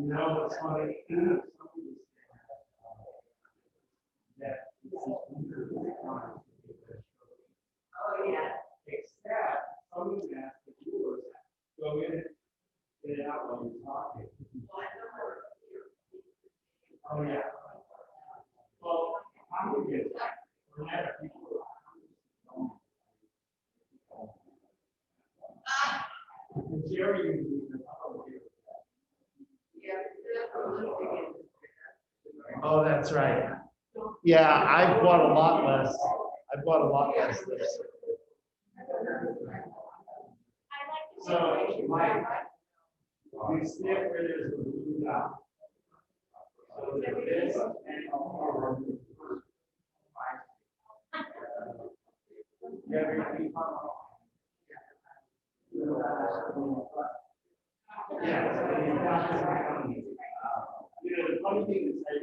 No, it's funny. Oh, yeah. Except, somebody asked the viewers, go in, get it out while you're talking. Oh, yeah. Well, how do we get that? We're not a people. Jerry usually is oh, that's right. Yeah, I bought a lot less. I bought a lot less this. So, Mike, you snip where there's a blue dot. So this and our you know, the funny thing is that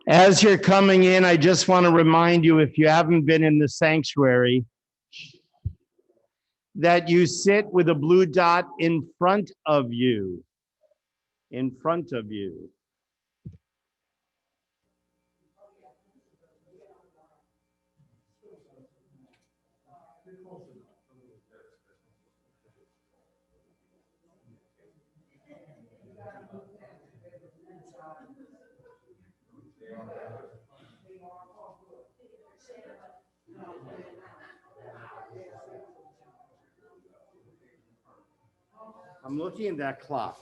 as you're coming in, I just want to remind you, if you haven't been in the sanctuary, that you sit with a blue dot in front of you. In front of you. I'm looking at that clock.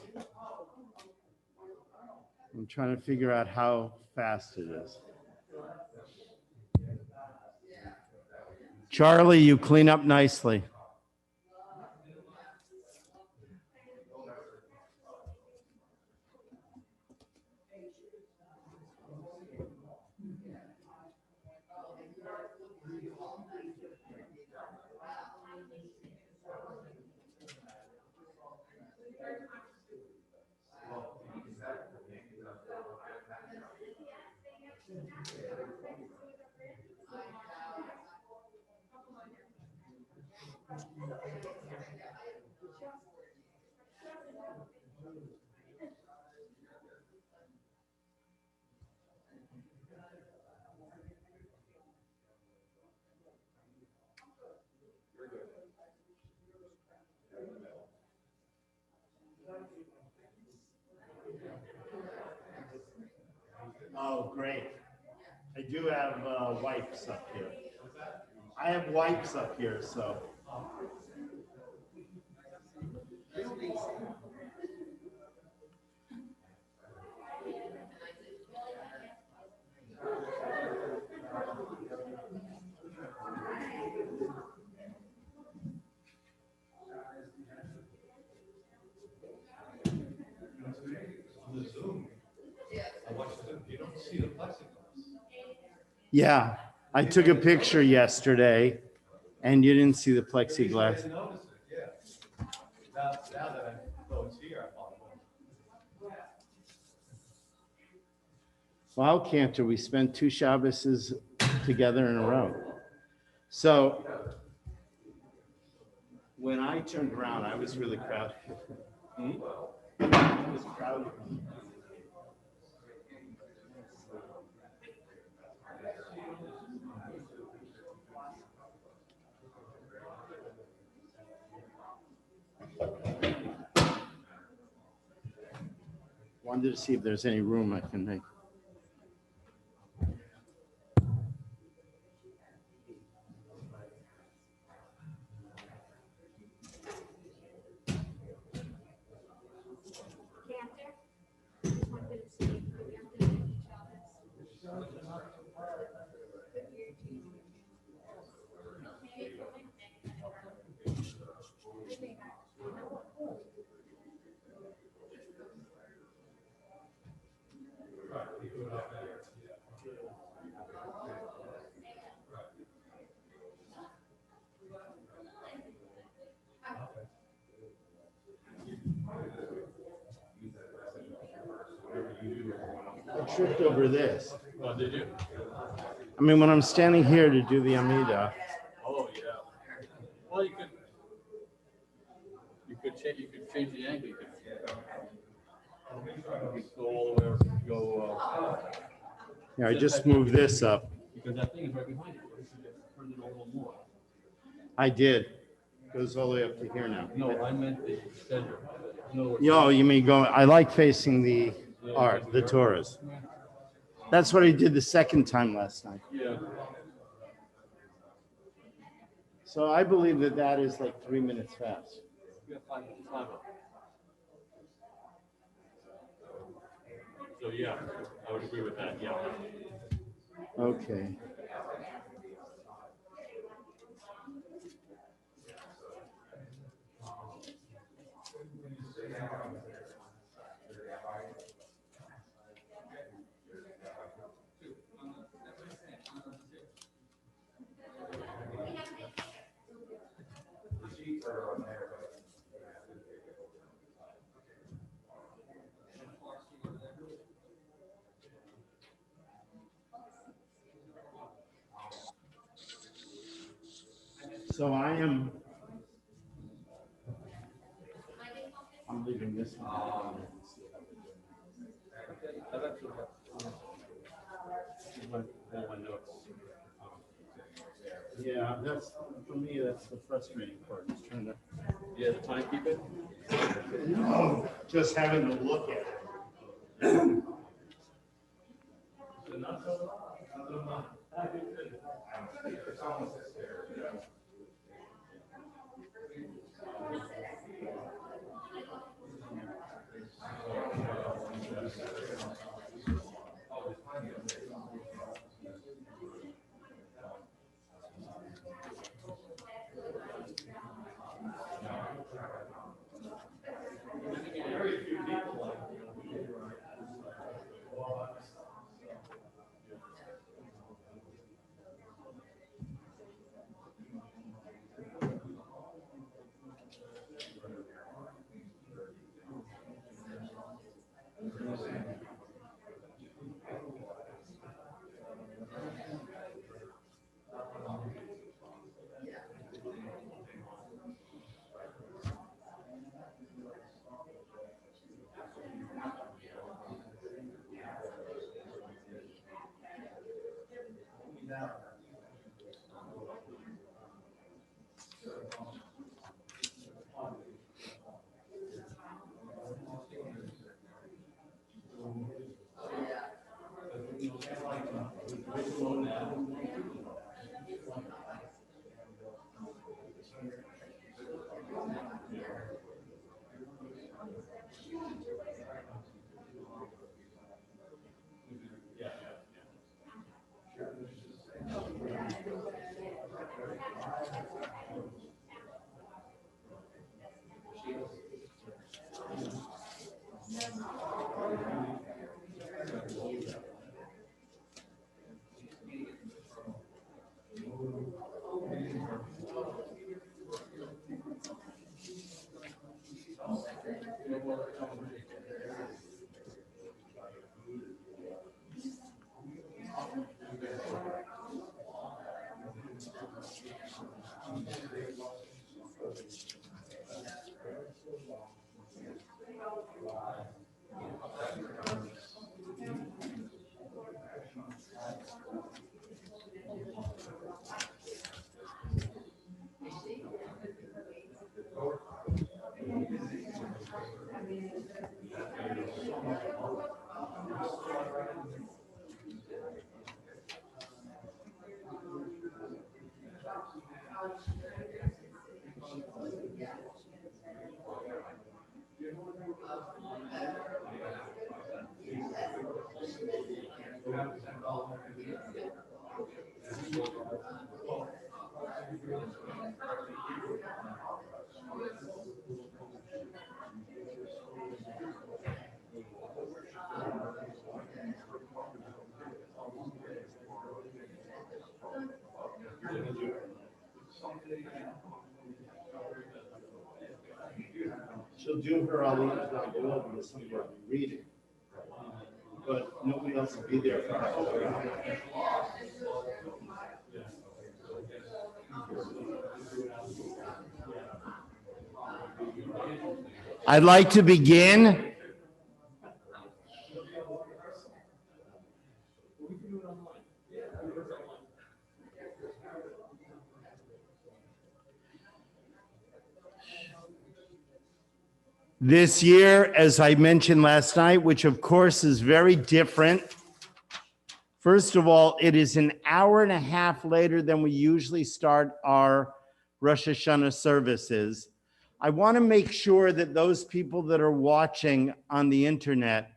I'm trying to figure out how fast it is. Charlie, you clean up nicely. Oh, great. I do have wipes up here. I have wipes up here, so. Yeah, I took a picture yesterday and you didn't see the plexiglass. Wow, Cantor, we spent 2 Shabbases together in a row. So when I turned around, I was really crowded. It was crowded. Wanted to see if there's any room I can make. tripped over this. Oh, did you? I mean, when I'm standing here to do the Amidah. Oh, yeah. Well, you could change the angle. You could go all the way, go. Yeah, I just moved this up. Because that thing is right behind you. You should just turn it a little more. I did. Goes all the way up to here now. No, I meant the center. No. Yo, you mean go? I like facing the art, the Torahs. That's what I did the second time last night. Yeah. So I believe that that is like 3 minutes fast. You got 5 minutes time up. So yeah, I would agree with that. Yeah. Okay. So I'm leaving this one. Yeah, that's for me. That's the frustrating part. Is trying to. Yeah, the timekeeping. No, just having to look at it. She'll do her Amidah because somebody will be reading. but nobody else will be there for Haftarah. I'd like to begin. This year, as I mentioned last night, which of course is very different. First of all, it is an hour and a half later than we usually start our Rosh Hashanah services. I want to make sure that those people that are watching on the internet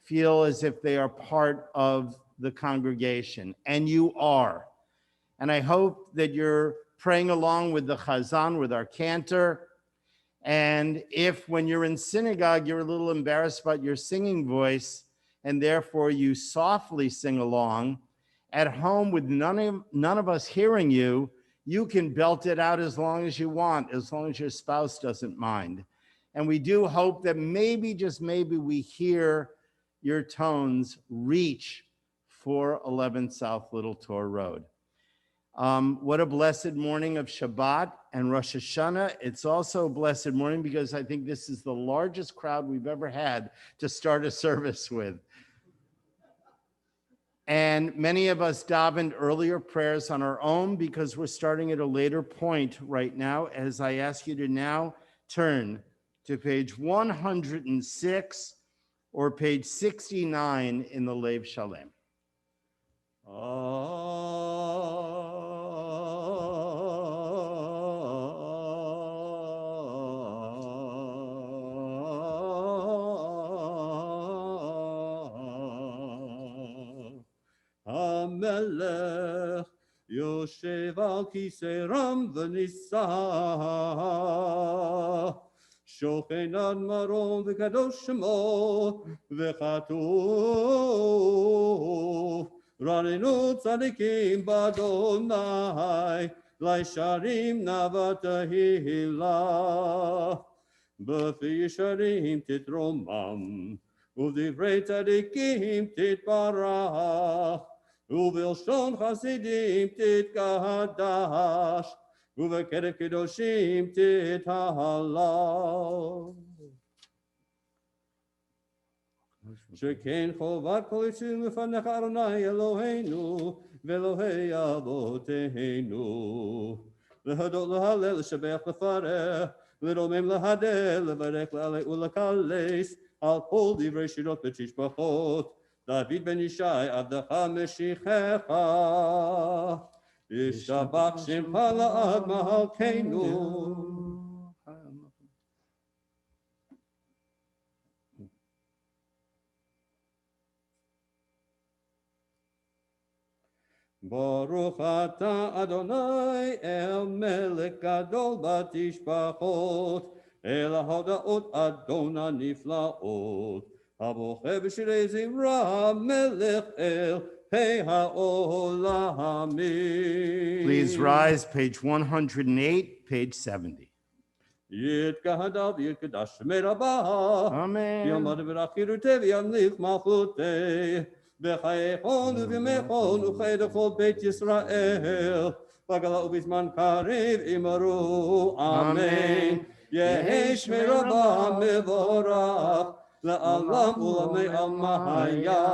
feel as if they are part of the congregation, and you are. And I hope that you're praying along with the Chazan, with our cantor. And if when you're in synagogue, you're a little embarrassed about your singing voice, and therefore you softly sing along, at home with none of us hearing you, you can belt it out as long as you want, as long as your spouse doesn't mind. And we do hope that maybe, just maybe, we hear your tones reach 411 South Little Tor Road. What a blessed morning of Shabbat and Rosh Hashanah. It's also a blessed morning because I think this is the largest crowd we've ever had to start a service with. And many of us davened earlier prayers on our own because we're starting at a later point right now, as I ask you to now turn to page 106 or page 69 in the Lev Shalem. המלך יושב על כיסא רם ונישא, שוכן עד מרום וקדוש שמו, וכתוב רננו צדיקים באדוני, לישרים נאוות תהילה, בפי ישרים תתרומם, ובדברי צדיקים תתברך, ובלשון חסידים תתקדש, ובקרב קדושים תתהלל. שכן חובת כל יציר לפניך אדוני אלוהינו, ואלוהי אבותינו. להודות, להלל, לשבח, לפאר, לרומם, להדר, לברך, לעלה ולקלס, על כל דברי שירות ותשבחות. דוד בן ישי עבדך משיחך, ישתבח שמך לעד מלכנו. ברוך אתה אדוני אל מלך גדול בתשבחות, אל ההודעות אדון הנפלאות. הבוכה בשירי זמרה מלך אל פי העולמים. Please rise, page 108, page 70. יתגדל ויתקדש שמי רבה, Amen. יעמוד ברכירותי וימליך מלכותי, בחייכון ובימיכון וכי לכל בית ישראל, בגלה ובזמן קריב אמרו אמן. יהי שמי רבה מבורך, לעולם ולעולמי עלמיה.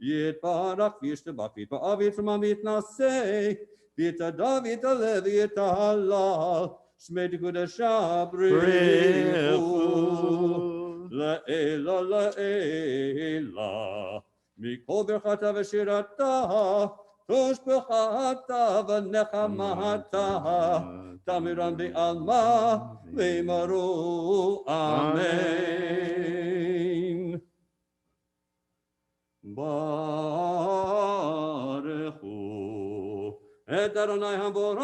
יתברך וישתבח ויתפאר ויתרומם ויתנשא, ויתהדר ויתעלה ויתהלל, שמי תקודשה בריחו. לעילה לעילה, מכל ברכתה ושירתה, תושבחתה ונחמתה, תמירם בעלמה ואמרו אמן. ברכו את אדוני המבורך.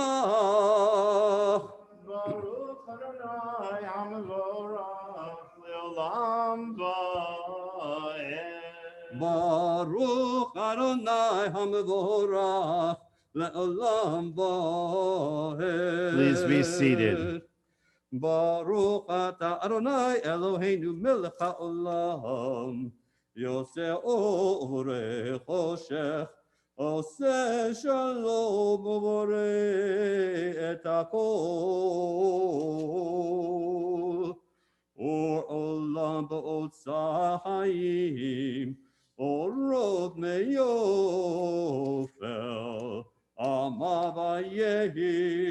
ברוך אדוני המבורך לעולם ועד. ברוך אדוני המבורך לעולם ועד. Please be seated. ברוך אתה אדוני אלוהינו מלך העולם, יוצא אור וחושך, עושה שלום ובורא את הכל. אור עולם באוצר חיים, אורות מיופל, עמה ויהי.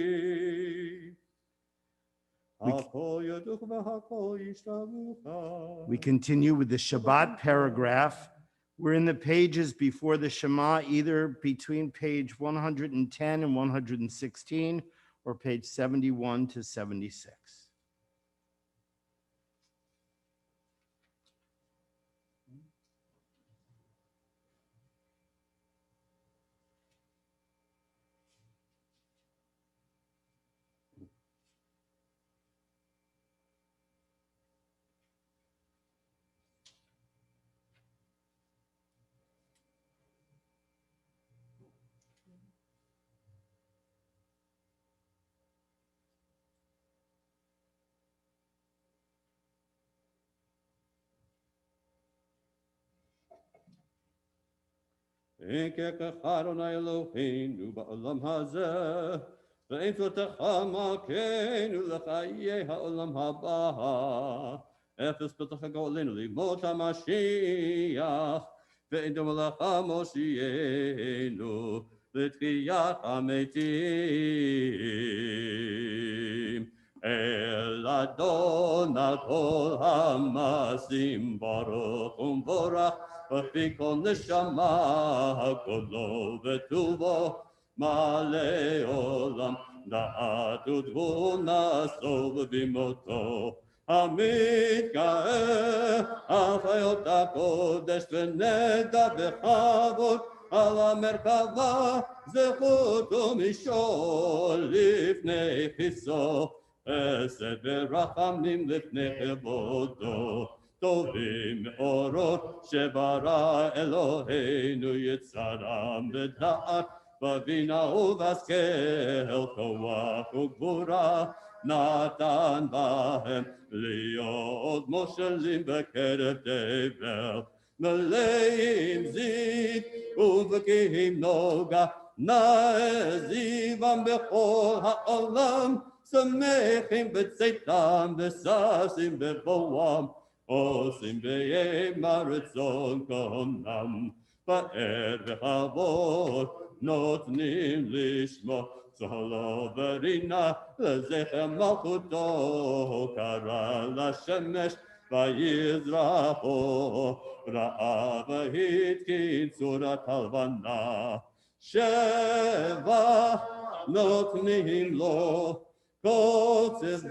הכל ידוך והכל ישתבוך. We continue with the Shabbat paragraph. We're in the pages before the Shema, either between page 110 and 116 or page 71 to 76. אין ככך אדוני אלוהינו בעולם הזה, ואין תורתך מלכנו לחיי העולם הבא. אפס פתח גאולנו לימות המשיח, ואין דומה לך מושיענו לתחיית המתים. אל אדון על כל המעשים ברוך ומבורך, בפי כל נשמה, כולו וטובו, מלא עולם, דעת ותבונה, סוב במותו. המתגאה על חיות הקודש ונדע בכבוד, על המרכבה זכות ומשול לפני כיסו, חסד ורחמים לפני כבודו. טובים מאורות שברא אלוהינו יצרם בדעת, בבינה ובהשכל, כוח וגבורה נתן בהם להיות מושלים בקרב תבל. מלאים זיו ובקיאים נוגה, נאה זיום בכל העולם, שמחים בצאתם וששים בבואם, עושים בימה רצון קונם, פאר וכבוד נותנים לשמו, צהלו ורינה לזכר מלכותו, קרא לשמש ויזרחו, ראה והתקין צורת הלבנה, שבח נותנים לו, קוצץ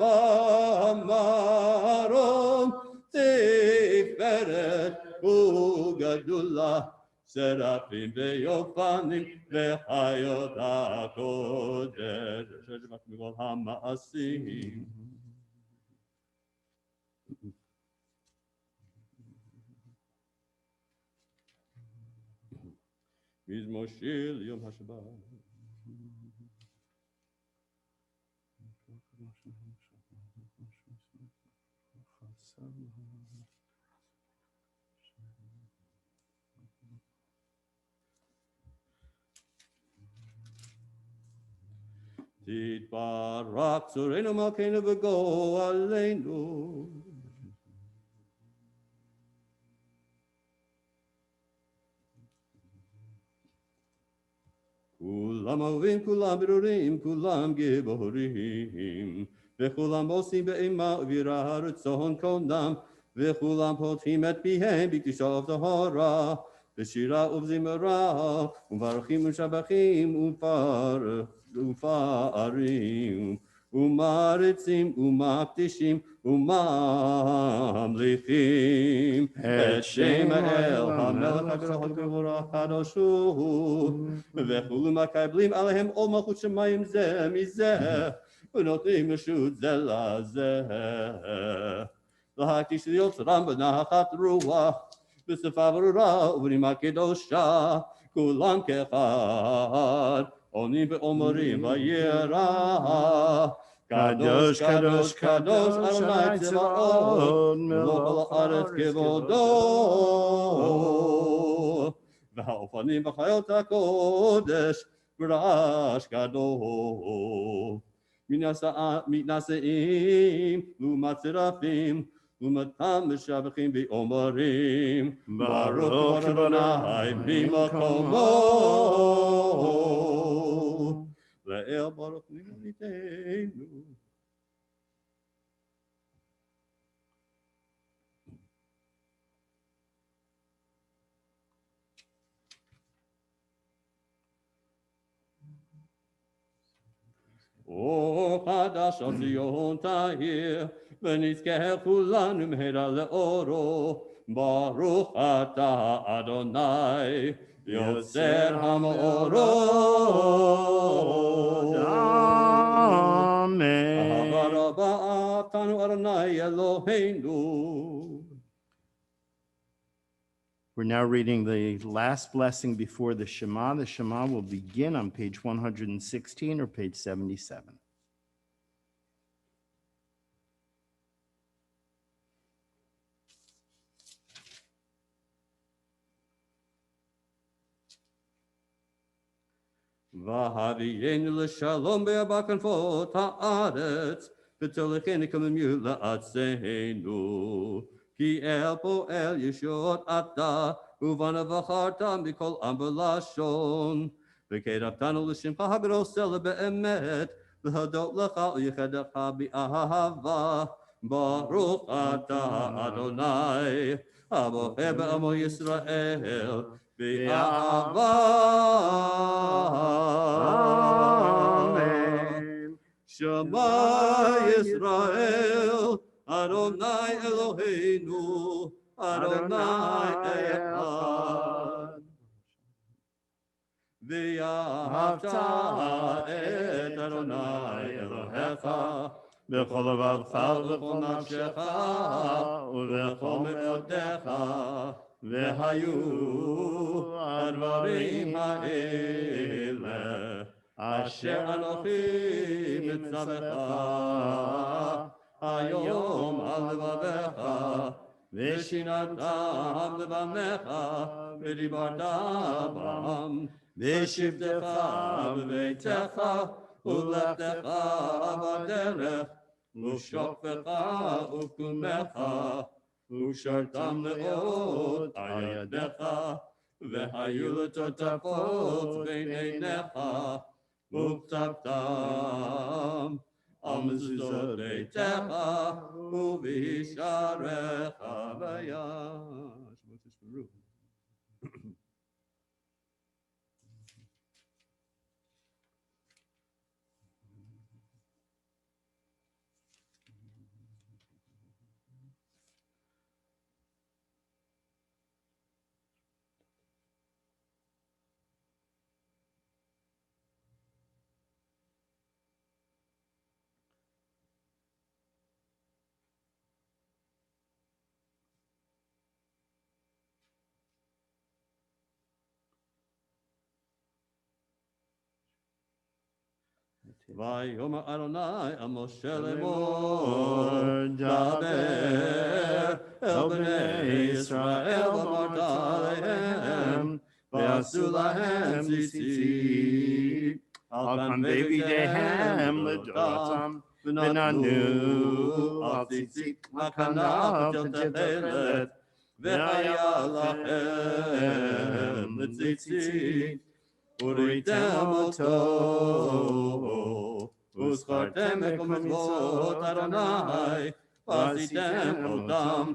במרום, תפארת וגדולה, שרפים ויופנים וחיות הקודש, שבח מכל המעשים. מזמור שיר ליום השבת. תתברך צורנו מלכנו וגואלנו. כולם אוהבים, כולם ברורים, כולם גיבורים, וכולם עושים באימה וביראה רצון קונם, וכולם פותחים את פיהם בקדושה ובטהרה, בשירה ובזמרה, ומברכים ומשבחים ופארים, ומעריצים ומקדישים וממליכים את שם האל המלך הגדול הגבורה הקדוש הוא, וכולם מקבלים עליהם עול מלכות שמיים זה מזה, ונותנים רשות זה לזה, להקדיש ליוצרם בנחת רוח, בשפה ברורה ובנימה קדושה, כולם כאחד עונים ואומרים וירא Kadosh, Kadosh, Kadosh, Adonai Tzevaot, Melech haaretz kevodo. והאופנים וחיות הקודש, ברעש גדול. מתנשאים לעומת שרפים, לעומתם משבחים ואומרים, ברוך אדוני ממקומו. לאל ברוך ממוליתנו. O חדש ציון תאיר, ונזכה כולנו מהרה לאורו. ברוך אתה אדוני, יוצר המאורות. Amen. אהבה רבה אהבתנו אדוני אלוהינו. We're now reading the last blessing before the Shema. The Shema will begin on page 116 or page 77. והביאנו לשלום בארבע כנפות הארץ, ותוליכנו כממול לארצנו. כי אל פועל ישועות אתה, ובנו בחרת מכל עם ולשון. וקרבתנו לשמך הגדול סלע באמת, להודות לך ולייחדך באהבה. ברוך אתה אדוני, הבוחר בעמו ישראל, באהבה. Amen. שמע ישראל, אדוני אלוהינו, אדוני אחד. ואהבת את אדוני אלוהיך, בכל לבבך ובכל נפשך, ובכל מאודך, והיו הדברים האלה, אשר אנוכי מצווך. היום על לבביך, ושיננתם לבניך, ודיברת בם, בשבתך בביתך, ולכתך בדרך, ושופך וקומך, ושרתם לאות על ידך, והיו לטוטפות בין עיניך, וכתבתם. על מזוזות ביתך ובשעריך ויעש. ויאמר אדוני אל משה לאמור, דבר אל בני ישראל ואמרת עליהם, ועשו להם ציצית על כנפי בידיהם לדורותם, ונתנו על ציצית הכנף של תכלת, והיה להם לציצית. וראיתם אותו, וזכרתם את כל מצוות אדוני, ועשיתם אותם,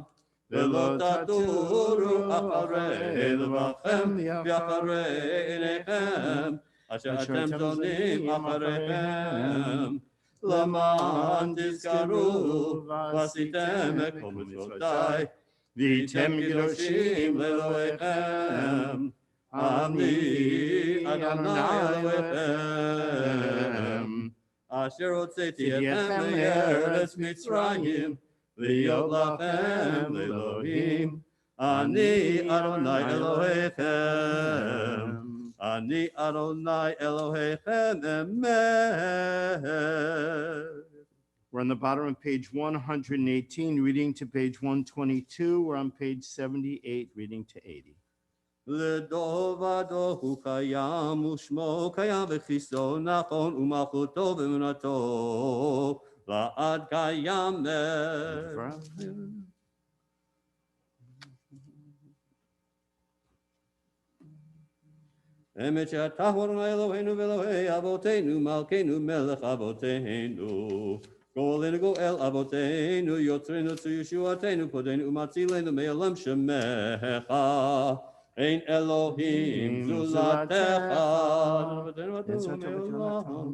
ולא תטורו אחרי לבבכם ואחרי עיניכם, אשר אתם שונאים אחריכם, למען תזכרו, ועשיתם את כל מצוותיי, והייתם קדושים לאלוהיכם. אני אדוני אלוהיכם, אשר הוצאתי אתכם מארץ מצרים, להיות לכם לאלוהים. אני אדוני אלוהיכם, אני אדוני אלוהיכם אמת. We're on the bottom of page 118, reading to page 122. We're on page 78, reading to 80. לדובדו הוא קיים ושמו קיים וכיסו נכון ומלכותו ואמונתו לעד קיימת. אמת שאתה הוא אדוני אלוהינו ואלוהי אבותינו מלכנו מלך אבותינו גואלנו גואל אבותינו יוצרנו צור ישועתנו פודנו ומצילנו מעולם שמך אין אלוהים זולתך אבותינו אדונו מעולם.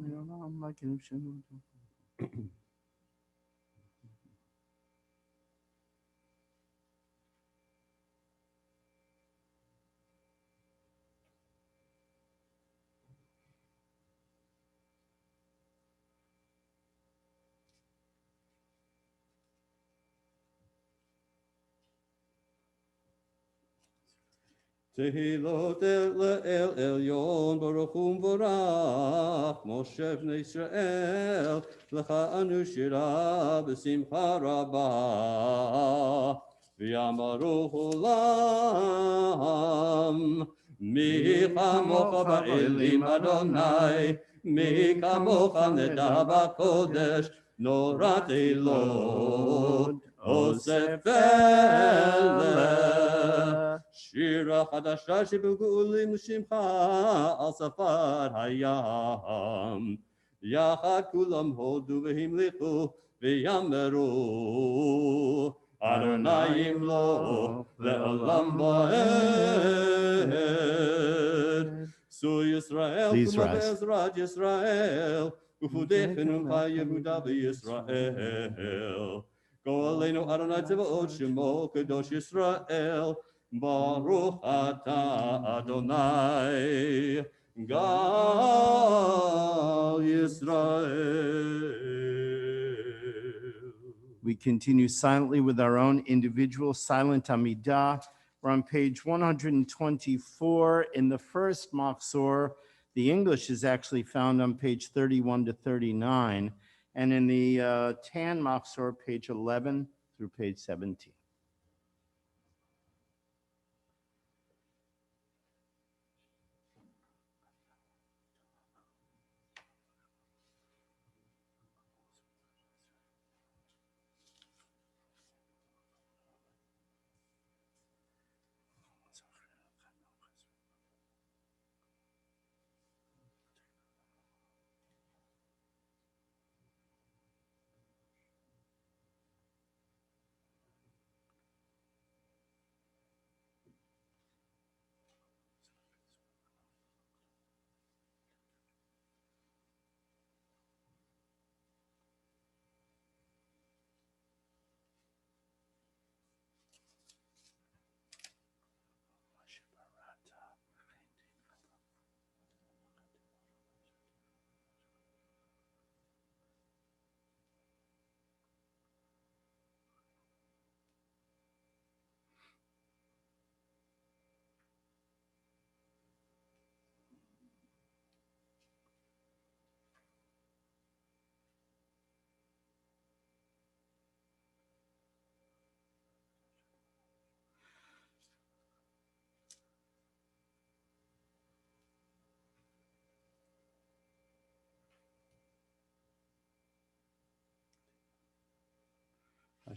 תהילות אל עליון ברוך ומבורך משה בני ישראל לך אנו שירה בשמחה רבה ויאמרו עולם מי כמוך באלים אדוני מי כמוך נדע בקודש נורת אלות אוסף פלא שירה חדשה שבגאולים לשמך על שפת הים יחד כולם הודו והמליכו ויאמרו אדוני ימלוך לעולם ועד שאו ישראל כמו בעזרת ישראל ופודכנו יהודה וישראל גואלנו אדוני צבאות שמו קדוש ישראל ברוך אתה אדוני גאל ישראל. We continue silently with our own individual silent Amidah. We're on page 124 in the first Machzor. The English is actually found on page 31 to 39, and in the Tan Machzor, page 11 through page 17.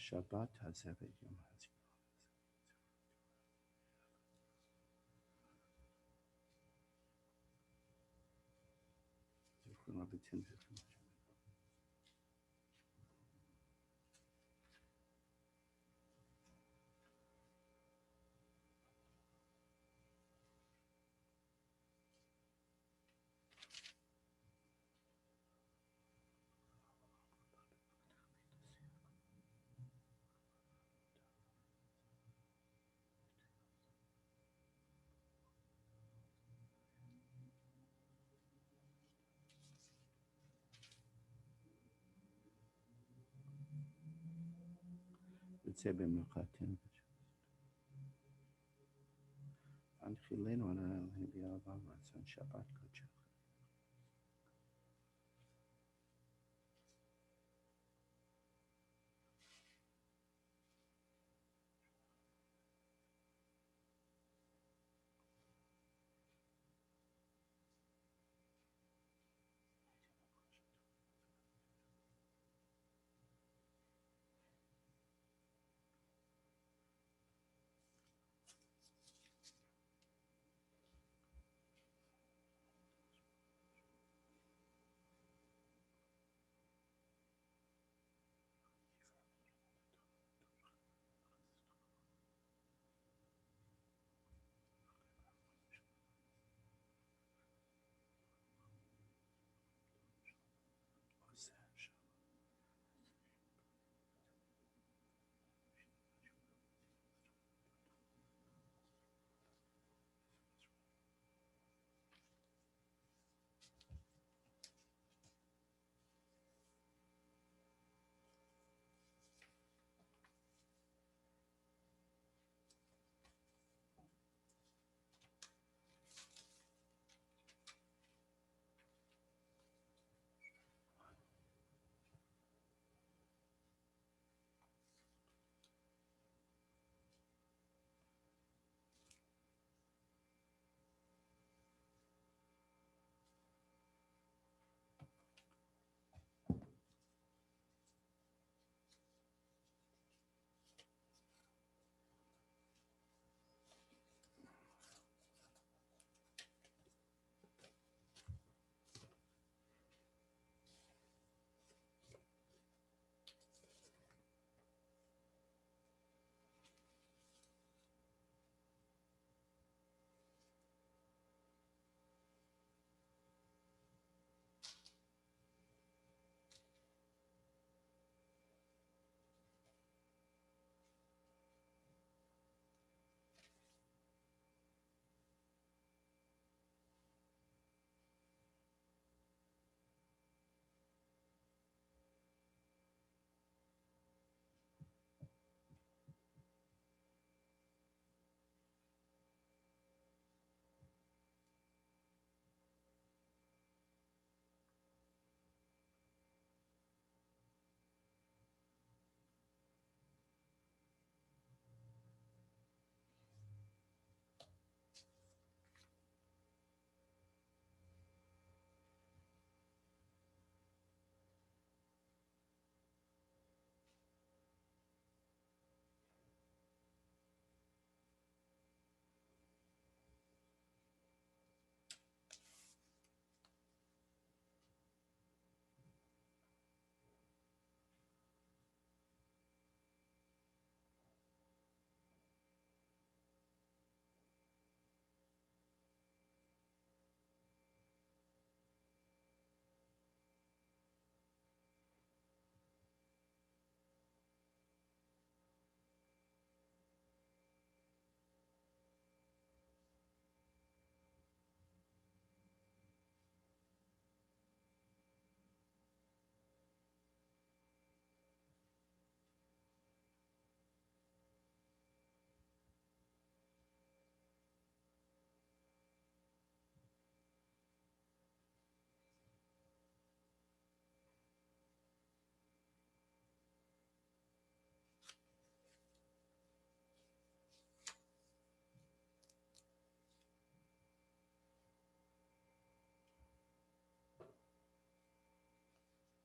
Shabbat hazeh yom hazeh.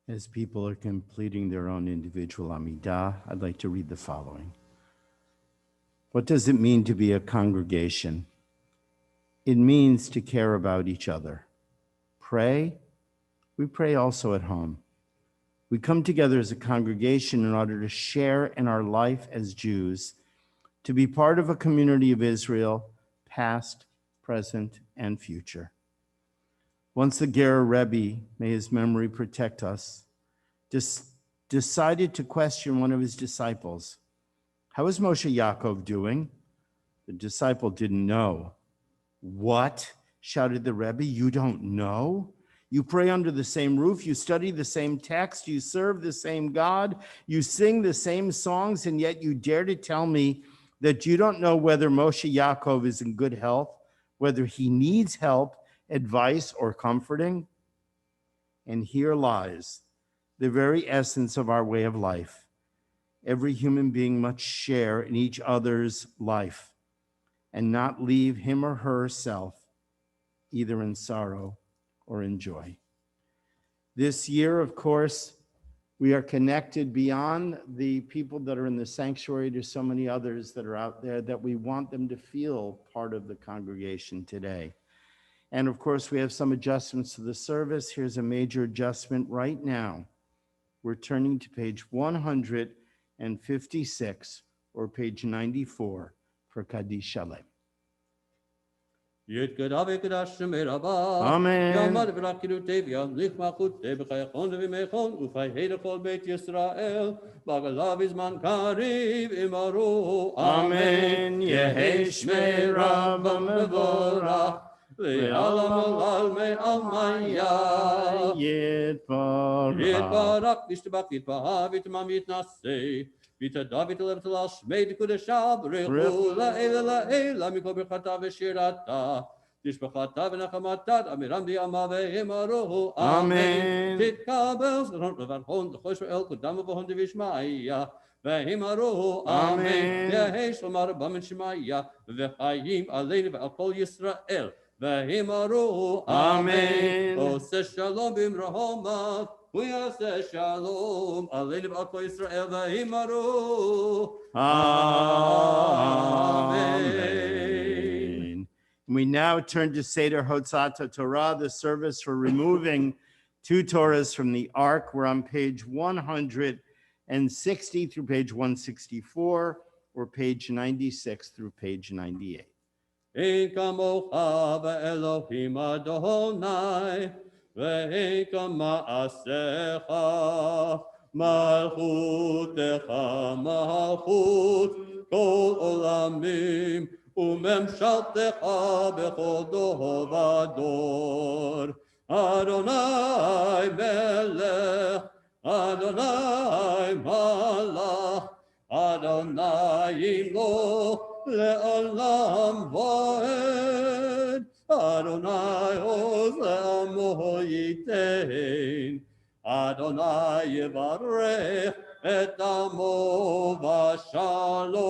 As people are completing their own individual Amidah, I'd like to read the following. What does it mean to be a congregation? It means to care about each other. Pray? We pray also at home. We come together as a congregation in order to share in our life as Jews, to be part of a community of Israel, past, present, and future. Once the Ger Rebbe, may his memory protect us, decided to question one of his disciples. How is Moshe Yaakov doing? The disciple didn't know. What? Shouted the Rebbe. You don't know? You pray under the same roof, you study the same text, you serve the same God, you sing the same songs, and yet you dare to tell me that you don't know whether Moshe Yaakov is in good health, whether he needs help, advice, or comforting? And here lies the very essence of our way of life. Every human being must share in each other's life and not leave him or herself either in sorrow or in joy. This year, of course, we are connected beyond the people that are in the sanctuary to so many others that are out there that we want them to feel part of the congregation today. And of course, we have some adjustments to the service. Here's a major adjustment right now. We're turning to page 156 or page 94 for Kaddish Shalem. Yet good ave kedash meraba. Amen. Yamad v'rakidu tevya lichmachut tebechayachon v'mechon ufay heder kol beit Yisrael bagalav izman kariv imaru. Amen. Yehi shmei Rabbam mevorach Ve'alam alal me'al maya. Yitbarach. Yitbarach v'ishtabach yitbahav yitmam yitnaseh. Vita David Levital Shmei Kudeshab Rechula Ela Mikol Berchata V'Shirata Tishbachata V'Nachamatat Amiram Di'amave Himaruhu Amen. Titkabel Zron Levarchon L'Choshel Kudam V'Hon Divishmaya V'Himaruhu Amen. Yehi Shlomar Bamin Shemaya V'Chayim Aleinu V'Al Kol Yisrael V'Himaruhu Amen. Ose Shalom B'Imrahomat we say shalom, aleinu v'al kol Yisrael v'himaru. Amen. We now turn to Seder Hotzat Torah, the service for removing two Torahs from the Ark. We're on page 160 through page 164, or page 96 through page 98. Ein kamocha v'Elohim Adonai. Ve'eka ma'asecha, malchutecha, malchut, kol olamim, umemshaltecha bechol dor v'dor. Adonai melech, Adonai malach, Adonai imloch le'olam va'ed. Adonai oz le'amo yitein, Adonai yevarech et amo v'shalom.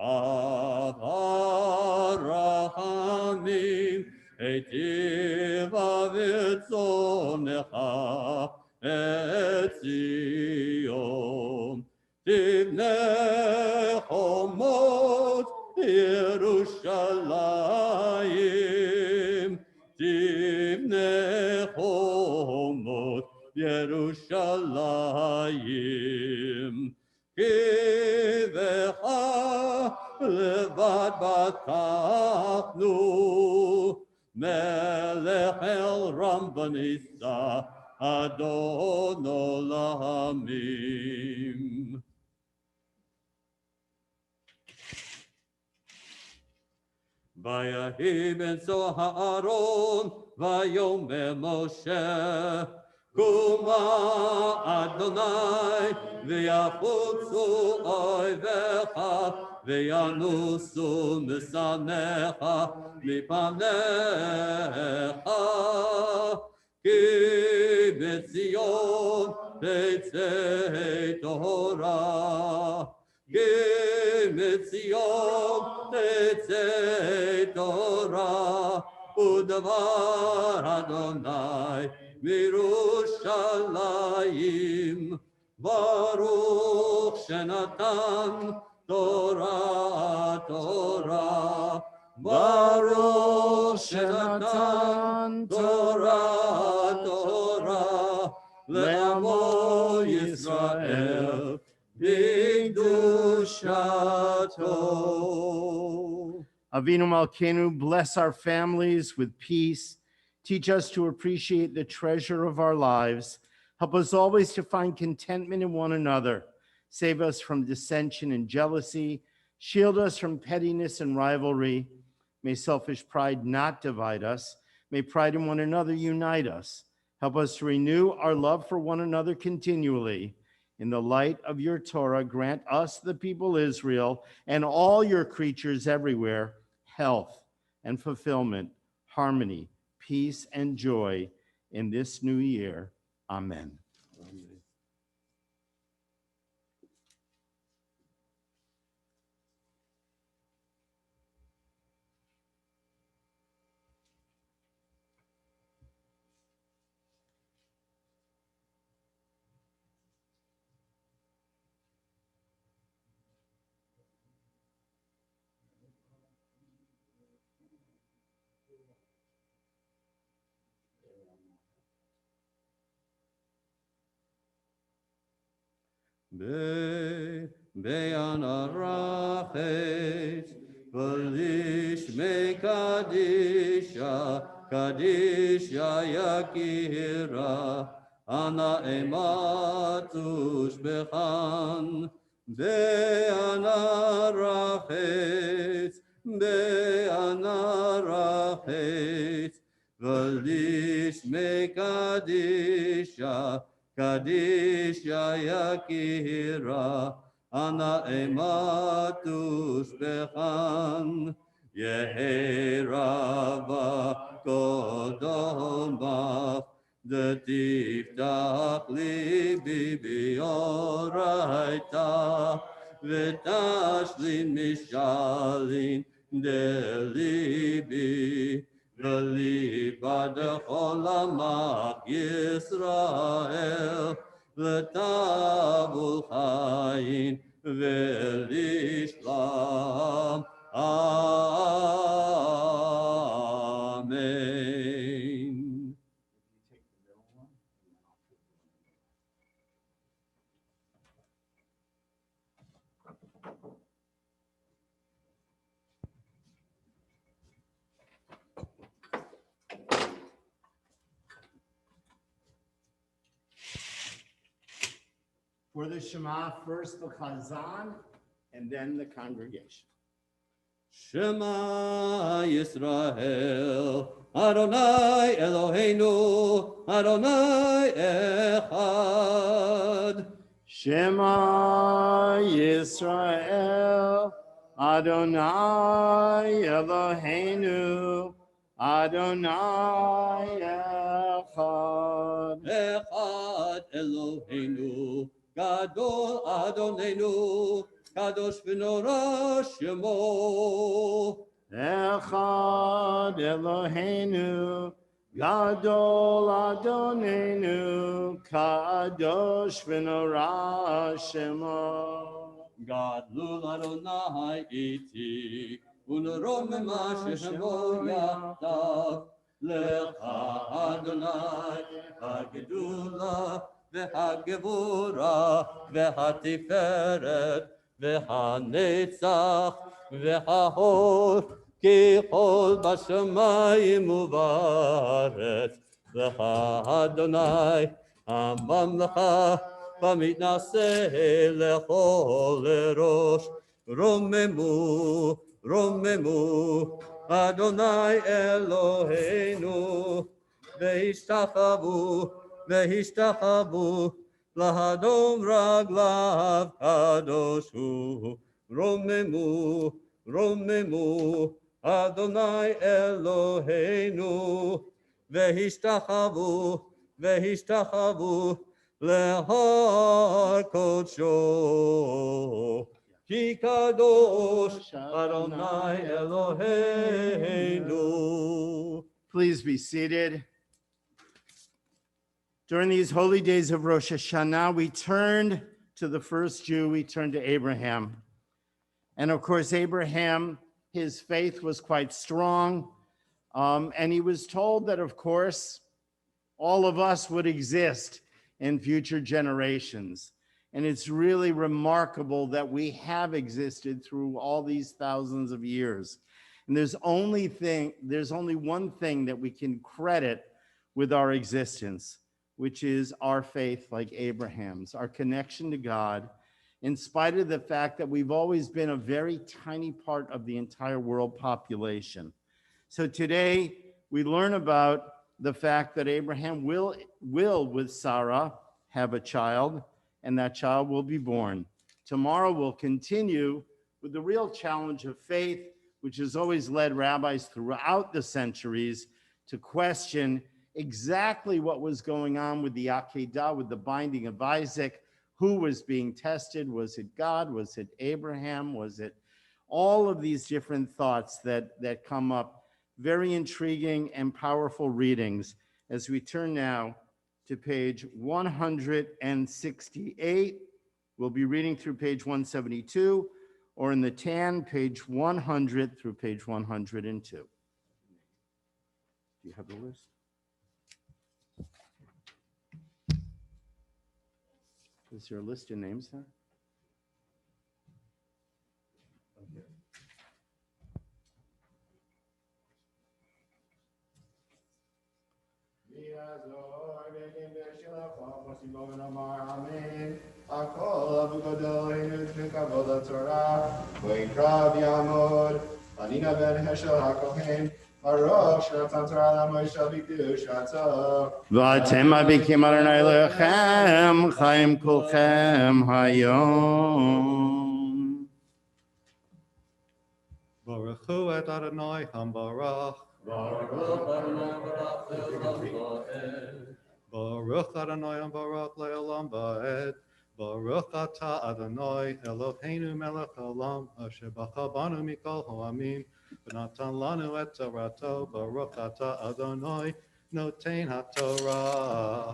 Avarachamim eitiva v'tzonecha et Zion. Tivne chomot Yerushalayim, Tivne chomot Yerushalayim, Kivecha levad batachnu, Melech el ram v'nisa, Adon olamim. Vayahi ben so Haaron, vayomer Moshe, Kuma Adonai, v'yachutzu oivecha, v'yanusu misanecha, mipanecha, ki b'tzion tetzei Torah, ki b'tzion tetzei Torah, u'davar Adonai Mirushalayim, Baruch Shenatan Torah, Torah, Baruch Shenatan Torah, Torah, Le'amo Yisrael, B'Kedushato. Avinu Malkeinu, bless our families with peace. Teach us to appreciate the treasure of our lives. Help us always to find contentment in one another. Save us from dissension and jealousy. Shield us from pettiness and rivalry. May selfish pride not divide us. May pride in one another unite us. Help us to renew our love for one another continually. In the light of your Torah, grant us, the people Israel, and all your creatures everywhere, health and fulfillment, harmony, peace, and joy in this new year. Amen. Be'anarachet, v'lish me kadisha, kadisha yakira, ana ematush bechan. Be'anarachet, be'anarachet, v'lish me kadisha, Kadisha Yakira, Ana Ematus Bechan, Yeherava Kodomach, the Tiftach Libi Bioraita, Vetashlin Mishalin Delibi. V'libad cholamach Yisrael, v'tabul chayin v'lishlam. Amen. For the Shema, first the Chazan, and then the congregation. Shema Yisrael, Adonai Eloheinu, Adonai Echad. Shema Yisrael, Adonai Eloheinu, Adonai Echad. Echad Eloheinu, Gadol Adonenu, Kadosh v'nora Shemo. Echad Eloheinu, Gadol Adonenu, Kadosh v'nora Shemo. Gadlul Adonai iti, u'neromema shemo yachdav. Lecha Adonai, hagedula, v'hagevura, v'hatiferet, v'hanetzach, v'hahor, k'chol b'shamayim u'ba'aretz. Lecha Adonai, הממלכה במתנשא לכל ראש. רוממו, רוממו, אדוני אלוהינו, והשתחוו, והשתחוו, להדום רגליו קדוש הוא. רוממו, רוממו, אדוני אלוהינו, והשתחוו, והשתחוו להר קודשו. כי קדוש אדוני אלוהינו. Please be seated. During these holy days of Rosh Hashanah, we turned to the first Jew, we turned to Abraham. And of course, Abraham, his faith was quite strong. And he was told that, of course, all of us would exist in future generations. And it's really remarkable that we have existed through all these thousands of years. And there's only one thing that we can credit with our existence, which is our faith like Abraham's, our connection to God, in spite of the fact that we've always been a very tiny part of the entire world population. So today we learn about the fact that Abraham will with Sarah have a child, and that child will be born. Tomorrow we'll continue with the real challenge of faith, which has always led rabbis throughout the centuries to question exactly what was going on with the Akedah, with the binding of Isaac. Who was being tested? Was it God? Was it Abraham? Was it all of these different thoughts that come up? Very intriguing and powerful readings as we turn now to page 168. We'll be reading through page 172, or in the TAN, page 100 through page 102. Do you have the list? Is there a list of names there? Okay. ואתם מביקים אדוני אלוהיכם חיים כולכם היום. ברכו את אדוני המברך. ברוך אדוני המברך לעולם ועד. ברוך אתה אדוני אלוהינו מלך העולם אשר בחר בנו מכל העמים ונתן לנו את תורתו. ברוך אתה אדוני נותן התורה.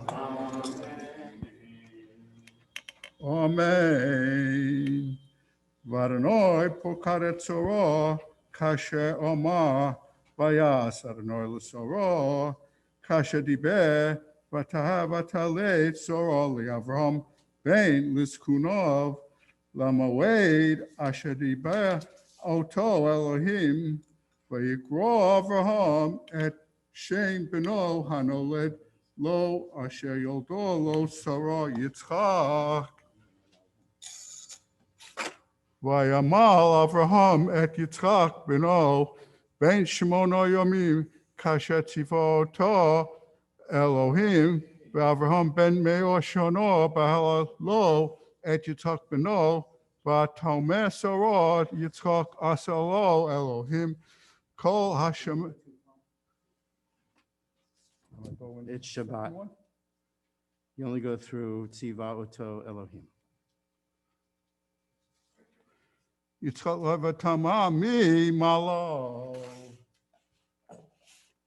Amen. Varanoi pokaret soro kasher oma vayas Adonai l'soro kasher diber vatalet soro liAvram ben liskunov lamoed asher diber oto Elohim vayikro Avraham et Shem beno hanoled lo asher yoldo lo soro Yitzchak. Vayamal Avraham et Yitzchak beno ben Shmono Yomim kasher tzivoto Elohim v'Avraham ben Meor shono b'halalo et Yitzchak beno v'atomer sorot Yitzchak asalo Elohim kol Hashem. It's Shabbat. You only go through Tziva Oto Elohim. Yitzchak levatama mi malo.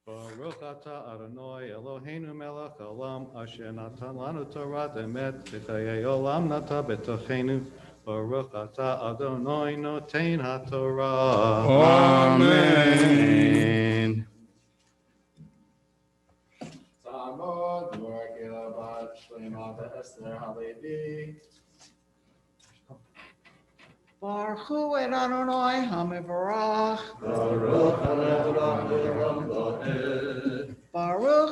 Baruch ata Adonai Eloheinu melech haolam asher natan lanu Torah emet v'chayei olam nata b'tochenu. Baruch ata Adonai noten haTorah. Amen. Baruch et Adonai HaMevorach. Baruch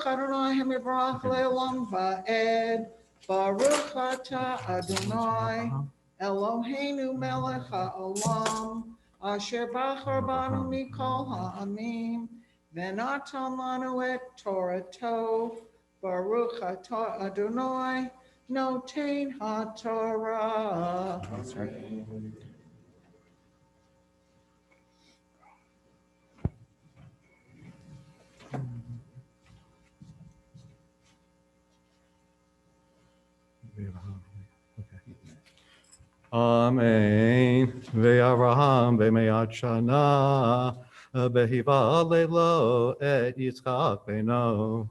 Adonai HaMevorach le'olam va'ed. Baruch atah Adonai Eloheinu melech ha'olam asher bachar banu mikol ha'amim v'natan lanu et Torato. Baruch atah Adonai noten haTorah. That's right. Amen. Ve'Avraham be'me'at shana behiva lelo et Yitzchak beno.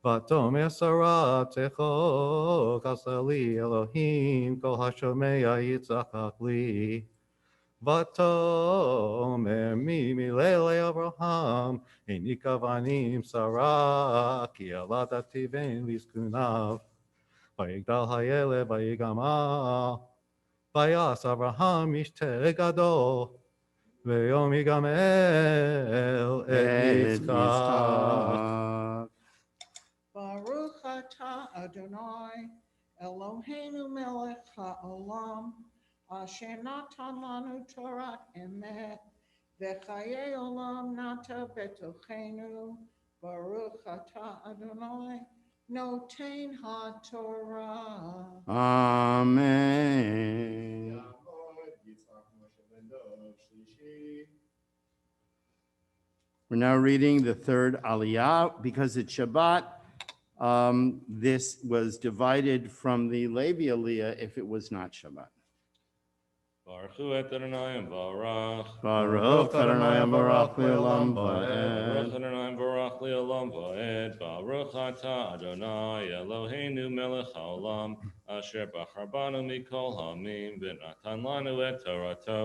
ותאמר שרה תחוק עשה לי אלוהים כל השומע יצחק לי. ותאמר מי מילא לאברהם העניקה בנים שרה כי ילדתי בן לזקניו. ויגדל הילד ויגמל ויעש אברהם משתה גדול ויום יגמל את יצחק. Baruch atah Adonai Eloheinu melech haolam asher natan lanu Torah emet v'chayei olam nata betochenu. Baruch atah Adonai noten haTorah. Amen. We're now reading the third Aliyah. Because it's Shabbat, this was divided from the Levi Aliyah if it was not Shabbat. Baruch hu et Adonai Barach. Baruch Adonai Baruch Le'olam Baruch Va'ed. Adonai Barach Le'olam Va'ed. Baruch atah Adonai Eloheinu melech haolam asher bachar banu mikol hamim v'natan lanu et Torato.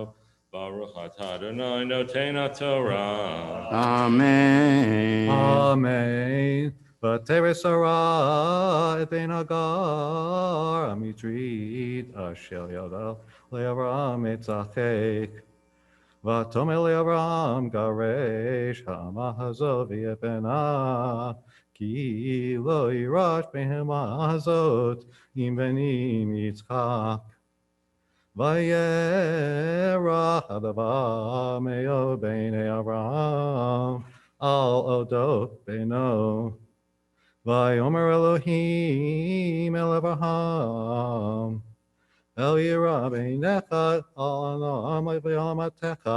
Baruch atah Adonai noten haTorah. Amen. Amen. ותרא שרה את בן הגר המצרית אשר ילדה לאברהם יצחק. ותאמר לאברהם גרש האמה הזו ואת בנה כי לא יירש בהמה הזאת עם בנים יצחק. וירא הדבר מאוד בעיני אברהם על אודות בנו. ויאמר אלוהים אל אברהם אל ירא בעיניך על עולם ועלמתך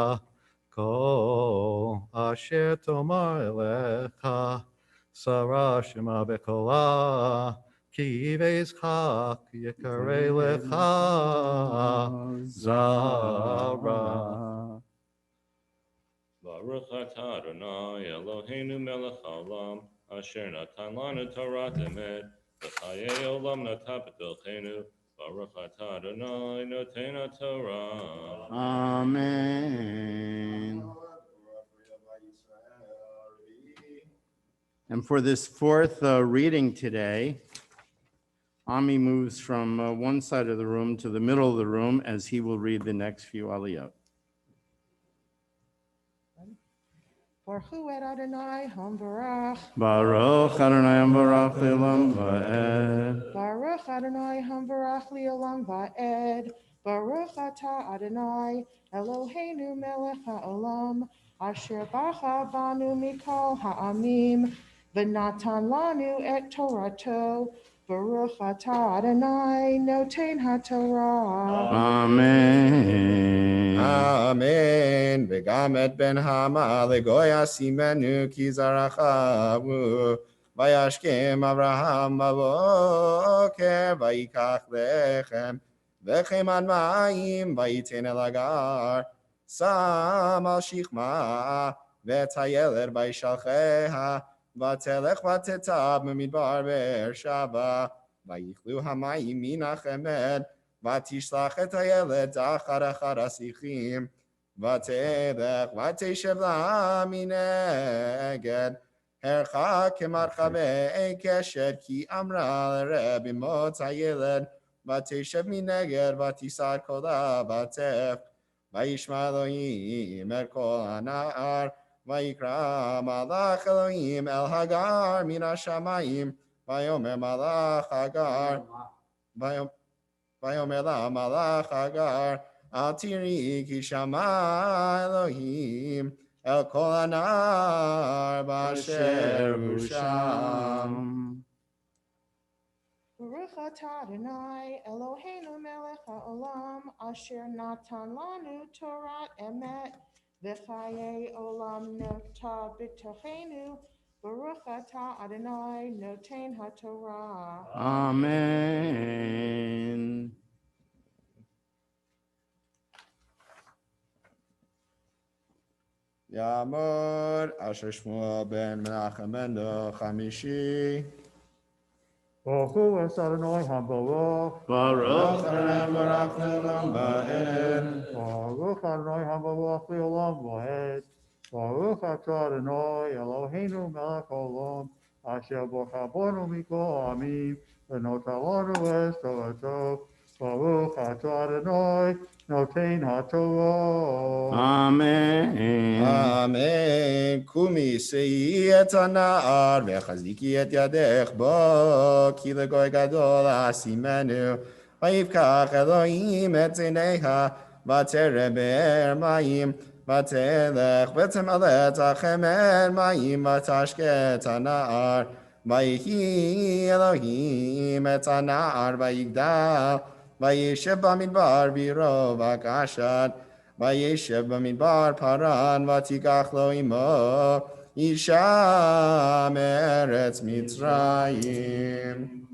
כל אשר תאמר אליך שרה שמע בקולה כי ביצחק יקרא לך זרע. Baruch atah Adonai Eloheinu melech haolam asher natan lanu Torah emet v'chayei olam natan b'tochenu. Baruch atah Adonai noten haTorah. Amen. And for this fourth reading today, Ami moves from one side of the room to the middle of the room as he will read the next few aliyot. Baruch et Adonai Hambarach. Baruch Adonai Baruch Le'olam Va'ed. Baruch Adonai Hambarach Le'olam Va'ed. Baruch atah Adonai Eloheinu melech haolam asher bachar banu mikol ha'amim v'natan lanu et Torato. Baruch atah Adonai noten haTorah. Amen. Amen. וגם את בן המה לגוי ישימנו כי זרעך הוא. וישכם אברהם בבוקר ויקח לחם וחמד מים וייתן אל הגר. שם על שכמה ואת הילד וישלחיה ותלך ותטע במדבר באר שבע. ויכלו המים מן החמד ותשלח את הילד אחר השיחים, ותלך ותשב לה מנגד, הרחק כמרחבי קשת, כי אמרה לרבי מות הילד, ותשב מנגד ותישא קולה ותף, וישמע אלוהים אל קול הנער, ויקרא מלאך אלוהים אל הגר מן השמיים, ויאמר מלאך הגר, ויאמר לה מלאך הגר, אל תראי כי שמע אלוהים אל כל הנער באשר הוא שם. Baruch atah Adonai Eloheinu melech haolam asher natan lanu Torah emet v'chayei olam nota b'tochenu. Baruch atah Adonai noten haTorah. Amen. יעמוד אשר שמואל בן מנחם בן חמישי. Baruch hu es Adonai HaBarach. Baruch Adonai Baruch Le'olam Va'ed. Baruch Adonai HaBarach Le'olam Va'ed. Baruch atah Adonai Eloheinu melech haolam, asher b'chabonu mikol ha'amim, v'noten lanu es Torato. Baruch atah Adonai noten haTorah. Amen. Amen. Kumi sei et הנער וחזיקי את ידך בו, כי לגוי גדול אשימנו. ויפקח אלוהים את עיניה, ותרא באר מים, ותלך ותמלא את החמר מים, ותשקה את הנער. ויהי אלוהים את הנער ויגדל, וישב במדבר ברוב הקשת. וישב במדבר פרן, ותיקח לו עמו אישה מארץ מצרים.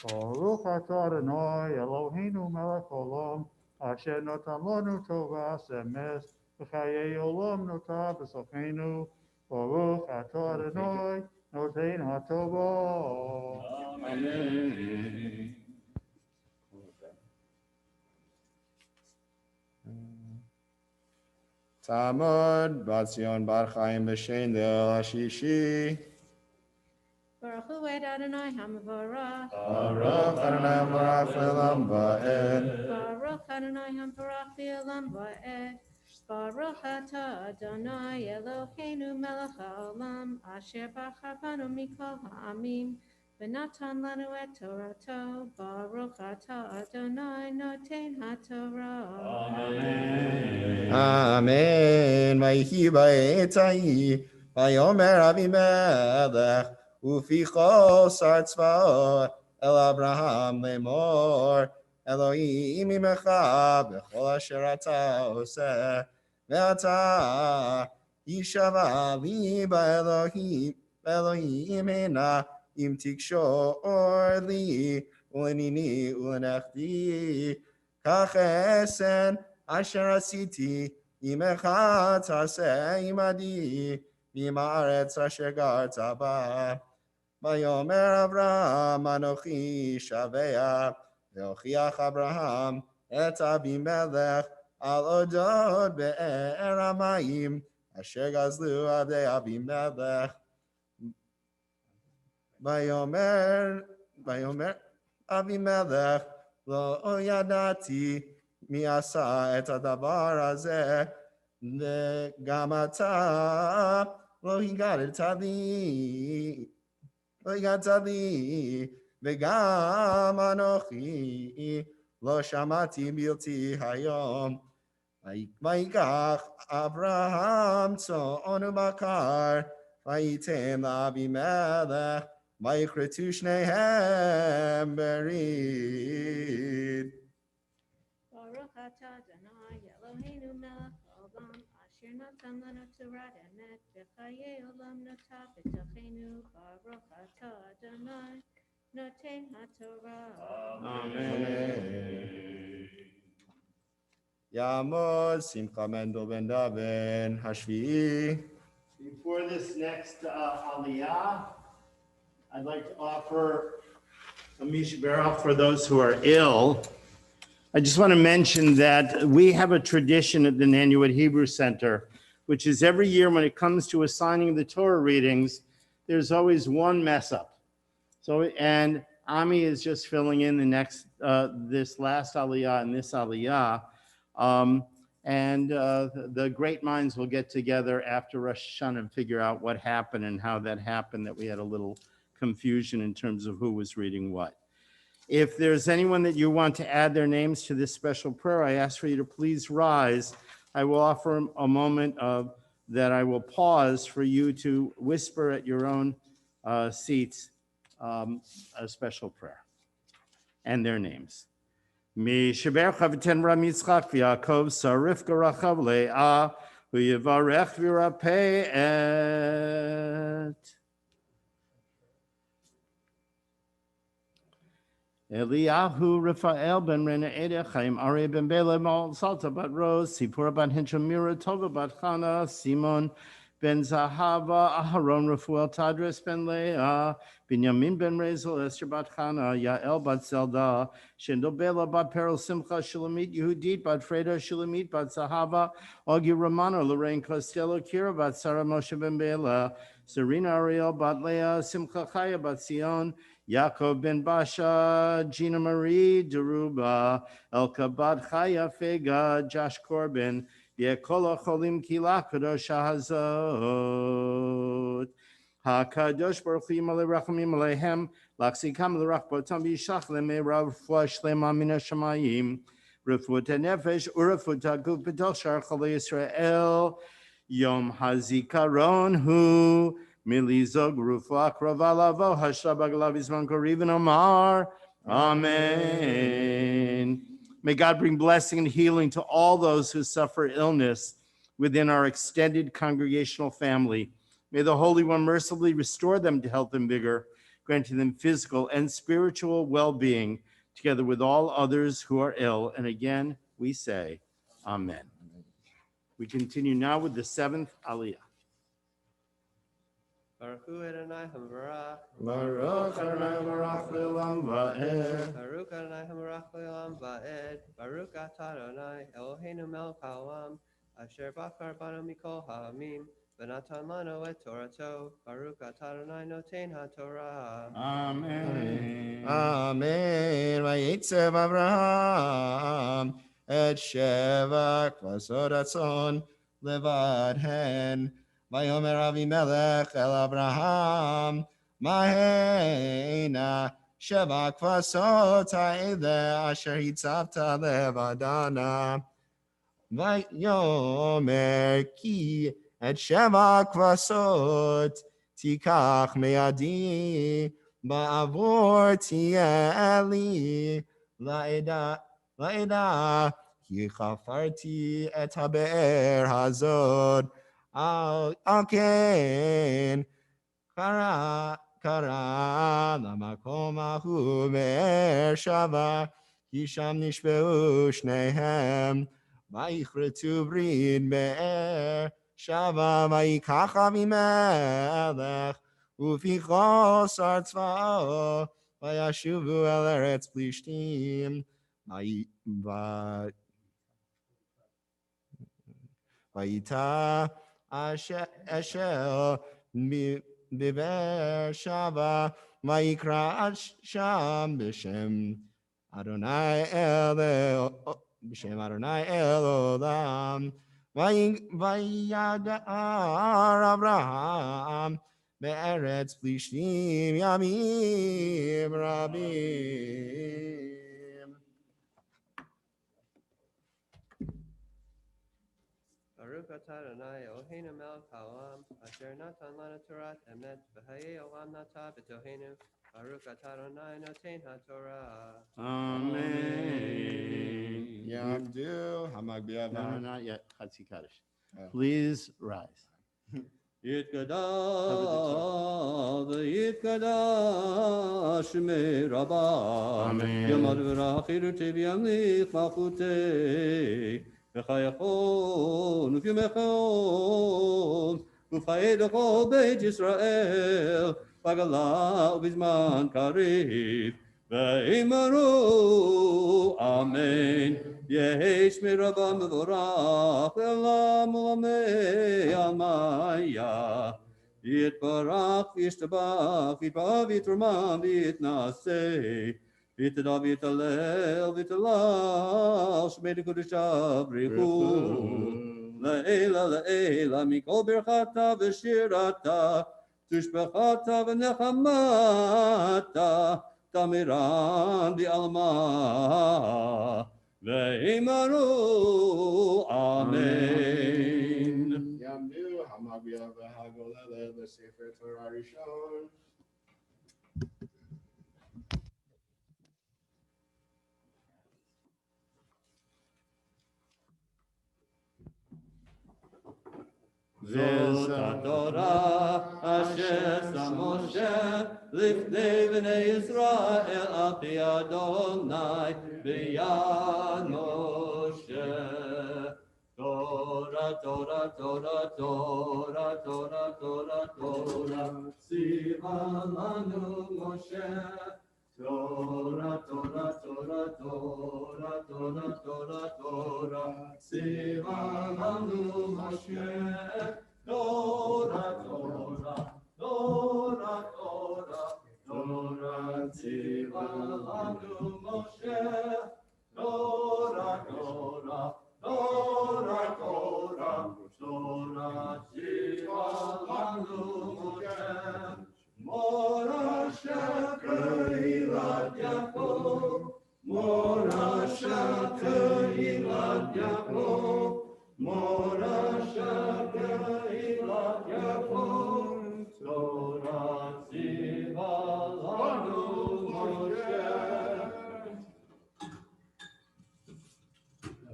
Baruch atah Adonai Eloheinu melech haolam, asher natan lanu Torah emes, v'chayei olam notah b'sochenu. Baruch atah Adonai noten haTorah. Amen. תעמוד בת-ציון בר חיים בשן ליל השישי. Baruch hu et Adonai HaMavarach. ברוך אדוני המבורך לעולם ועד. Baruch Adonai HaMavarach Le'olam Va'ed. Baruch atah Adonai Eloheinu melech haolam, asher b'chabanu mikol ha'amim, v'natan lanu et Torato. Baruch atah Adonai noten haTorah. אמן. ויהי בעת ההיא, ויאמר אבימלך, ופיכו שר צבאות, אל אברהם לאמור, אלוהים עמך בכל אשר אתה עושה, ואתה יישבע לי באלוהים הנה, אם תקשור לי ולניני ולנכדי, כך אעשה אשר עשיתי עמך תעשה עמדי, ועם הארץ אשר גרת בה. ויאמר אברהם אנוכי שבע, והוכיח אברהם את אבימלך על אודות באר המים, אשר גזלו עדי אבימלך. ויאמר אבימלך, לא ידעתי מי עשה את הדבר הזה, וגם אתה לא הגדת לי, וגם אנוכי לא שמעתי בלתי היום. ויקח אברהם צאן ובקר, וייתן לאבימלך, ויכרתו שניהם ברית. Baruch atah Adonai Eloheinu melech haolam, asher natan lanu Torah emet, v'chayei olam notah b'tochenu. Baruch atah Adonai noten haTorah. יעמוד שמחה מנדל בן דבן השביעי. Before this next aliyah, I'd like to offer a mishberach for those who are ill. I just want to mention that we have a tradition at the Nanuet Hebrew Center, which is every year when it comes to assigning the Torah readings, there's always one mess up. So, and Ami is just filling in the next, this last aliyah and this aliyah. The great minds will get together after Rosh Hashanah and figure out what happened and how that happened, that we had a little confusion in terms of who was reading what. If there's anyone that you want to add their names to this special prayer, I ask for you to please rise. I will offer a moment that I will pause for you to whisper at your own seats a special prayer and their names. Mishaber Chaviten Ram Yitzchak v'Yaakov Sarif Garachav Le'ah v'Yivarech v'Yirapeh et Eliyahu Raphael ben Rena Ede Chaim Ari ben Bela Mal Salta bat Rose Sipura bat Hinchamira Tova bat Chana Simon ben Zahava, Aharon Rafuel Tadres ben Leah, Binyamin ben Rezel, Esther bat Chana, Yael bat Zelda, Shendo Bela bat Peril Simcha, Shulamit Yehudit bat Freda, Shulamit bat Zahava, Augie Romano, Lorraine Costello, Kira bat Sarah Moshe ben Bela, Serena Ariel bat Leah, Simcha Chaya bat Sion, Yaakov ben Basha, Gina Marie Deruba, Elka bat Chaya Fega, Josh Corbin, Yekola Cholim Kila Kadosh Hazot. HaKadosh Baruch Hu Yimalei Rachamim Aleihem, Lachzikam L'Rach Botam Yishach Lemei Refuah Shlema Mina Shamayim, Refuat HaNefesh, Urefuat HaGuf B'Dol Shar Cholei Yisrael, Yom HaZikaron Hu, Milizog Refuah Krova Lavo, Hashtag Bagalav Yizman Korivin Omar. Amen. May God bring blessing and healing to all those who suffer illness within our extended congregational family. May the Holy One mercifully restore them to health and vigor, granting them physical and spiritual well-being, together with all others who are ill. And again, we say, Amen. We continue now with the seventh Aliyah. Baruch Hu Adonai Hamarach. Baruch Adonai Barach Le'olam Va'ed. Baruch Adonai Hamarach Le'olam Va'ed. Baruch Atah Adonai Eloheinu melech haolam, asher bachar banu mikol ha'amim, v'natan lanu et Torato. Baruch Atah Adonai noten ha'Torah. Amen. Amen. Vayetzev Avraham et sheva kvasod atzon levad hen. Vayomer Avimelech el Abraham mahena sheva kvasot ha'ele asher hitzavta levadana. Vayomer ki et sheva kvasot tikach me'adi ba'avor ti'eli la'eda ki chafarti et ha'be'er hazod al ken kara lamakom ahu me'er shava ki sham nishbeu shnehem vayichretu brid me'er shava vayikach Avimelech Ufichos artzvao, vayashuvu el eretz plishtim, vayita eshel biber shava, vayikra sham b'shem Adonai el olam, vayadar Avraham, Be'eretz plishtim yamim rabim. Baruch Atah Adonai Eloheinu melech haolam, asher natan lanu Torah emet, v'hayei olam nata b'tohenu. Baruch Atah Adonai noten ha'Torah. Amen. Yamdu hamagbiava. No, not yet. Chatzi Kaddish. Oh. Please rise. Yitkadash v'yitkadash me'rabah. Amen. Yamad v'rachir tev'yamlich malchutei. V'chayachon ufyumechon. Ufayed l'chol beit Yisrael. V'gala u'bizman kariv. V'imanu amen. Yesh mirabah mevorach le'olam u'lamei almaya. Yitbarach v'yishtabach v'yitbav v'yitramam v'yitnaseh. V'yitadav v'yitalel v'yitalal shmei d'kodeshav b'richu. Le'ela le'ela mikol birchata v'shirata tushbechata v'nechamata tamiran di'alma. Ve'imanu, amen. Yamdu hamagbiava hagolele v'sefer Torah rishon. Zot HaTorah asher sam Moshe lifnei b'nei Yisrael al pi Adonai b'yad Moshe. Torah Torah, Torah, Torah, Torah, Torah, Torah, Torah, Tziva lanu Moshe. Torah, Torah, Torah, Torah, Torah, Torah, Torah, Tziva lanu Moshe. Torah, Torah, Torah, Torah, Torah, Tziva lanu Moshe. Torah, Torah, Torah, Torah, Torah, Tziva lanu Moshe. Morasha Keilat Yaakov, Morasha Keilat Yaakov, Morasha Keilat Yaakov, Torah Tziva lanu Moshe.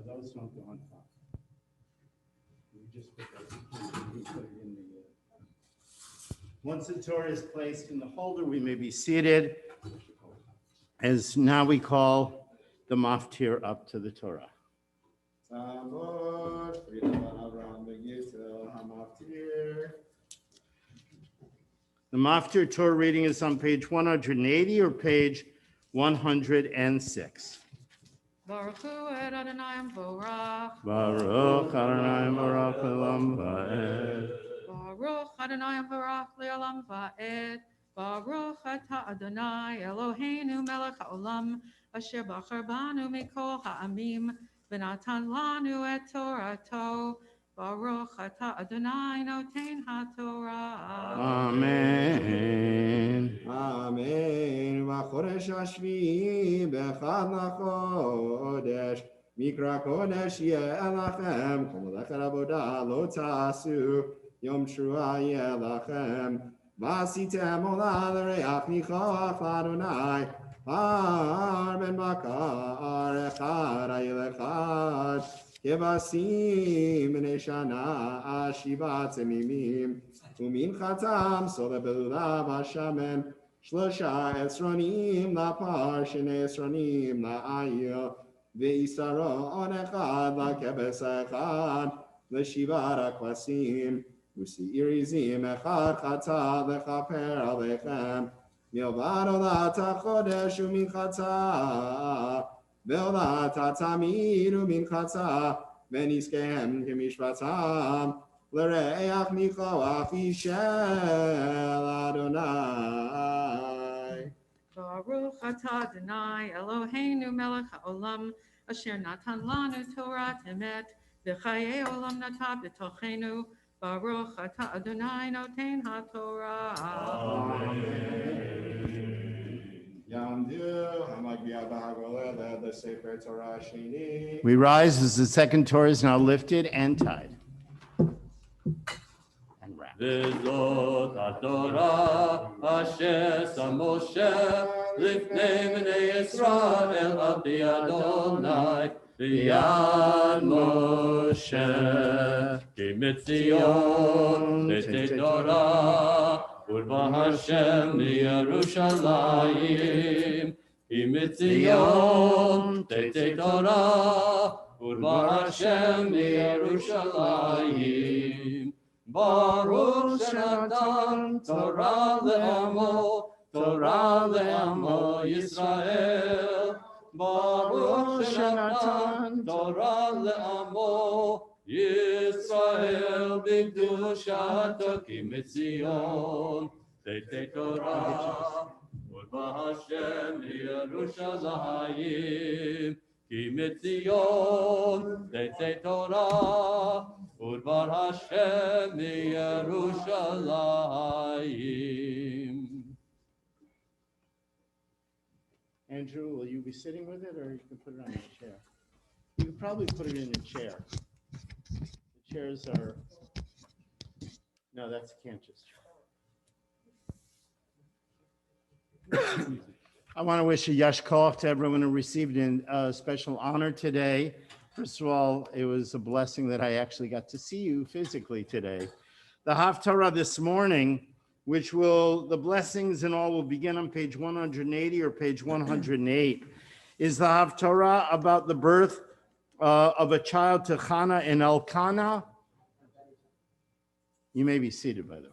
Those don't go on top. We just put it in the. Once the Torah is placed in the holder, we may be seated. As now we call the maftir up to the Torah. Tamor, Friedman Abraham Begitel, Hamaftir. The maftir Torah reading is on page 180 or page 106. Baruch Hu et Adonai Borach. Baruch Adonai Baruch Olam Va'ed. Baruch Adonai Barach Le'olam Va'ed. Baruch Ata Adonai Eloheinu Melech HaOlam Asher Bachar Banu Mikol Ha'amim V'natan Lanu Et Torato. Baruch Ata Adonai Noten HaTorah. Amen. Amen. Vachodesh Hashvi Bechad Nachodesh Mikra Kodesh Ye'elachem Kol Lechet Avodah Lo Tasu Yom Shua Ye'elachem Vasitem Ola L'Reach Nichoach L'Adonai Har Ben Bakar Echad Ayil Echad Kevasim B'nei Shana Shivat Zemimim Umin Chatam Sola Belulav Hashamen Shlosha Esronim Lapar Shene Esronim La'ayil Ve'isaro On Echad La'kebes Echad L'Shivat HaKvasim U'Si'irizim Echad Chata L'Chaper Alechem Milvad Olat HaChodesh Umin Chata Ve'olat HaTamid Umin Chata Ve'niskehem Kemishvatam L'reach nichoach Yishel Adonai. Baruch Ata Adonai Eloheinu Melech HaOlam Asher Natan Lanu Torah Emet V'chayei Olam Nata B'tochenu. Baruch Ata Adonai Noten HaTorah. Yamdu Hamagbiya B'Hagoleh the Sefer Torah Sheni. We rise as the second Torah is now lifted and tied. And wrapped. V'zot HaTorah Asher Sam Moshe Lifnei Bnei Yisrael Avdi Adonai B'yad Moshe Ki Mitzion V'tei Torah Urva Hashem Yerushalayim Ki Mitzion V'tei Torah Urva Hashem Yerushalayim Baruch Shenatan Torah le'amo Yisrael Baruch Shenatan Torah le'amo Yisrael B'kedushato Ki Mitzion V'tei Torah Urva Hashem Yerushalayim Ki Mitzion V'tei Torah Udvar Hashem Yerushalayim. Andrew, will you be sitting with it or you can put it on a chair? You could probably put it in a chair. The chairs are, no, that's Cantor's chair. I want to wish a Yash Koach to everyone who received a special honor today. First of all, it was a blessing that I actually got to see you physically today. The Haftarah this morning, which the blessings and all will begin on page 180 or page 108, is the Haftarah about the birth of a child to Chana and Elkanah. You may be seated, by the way.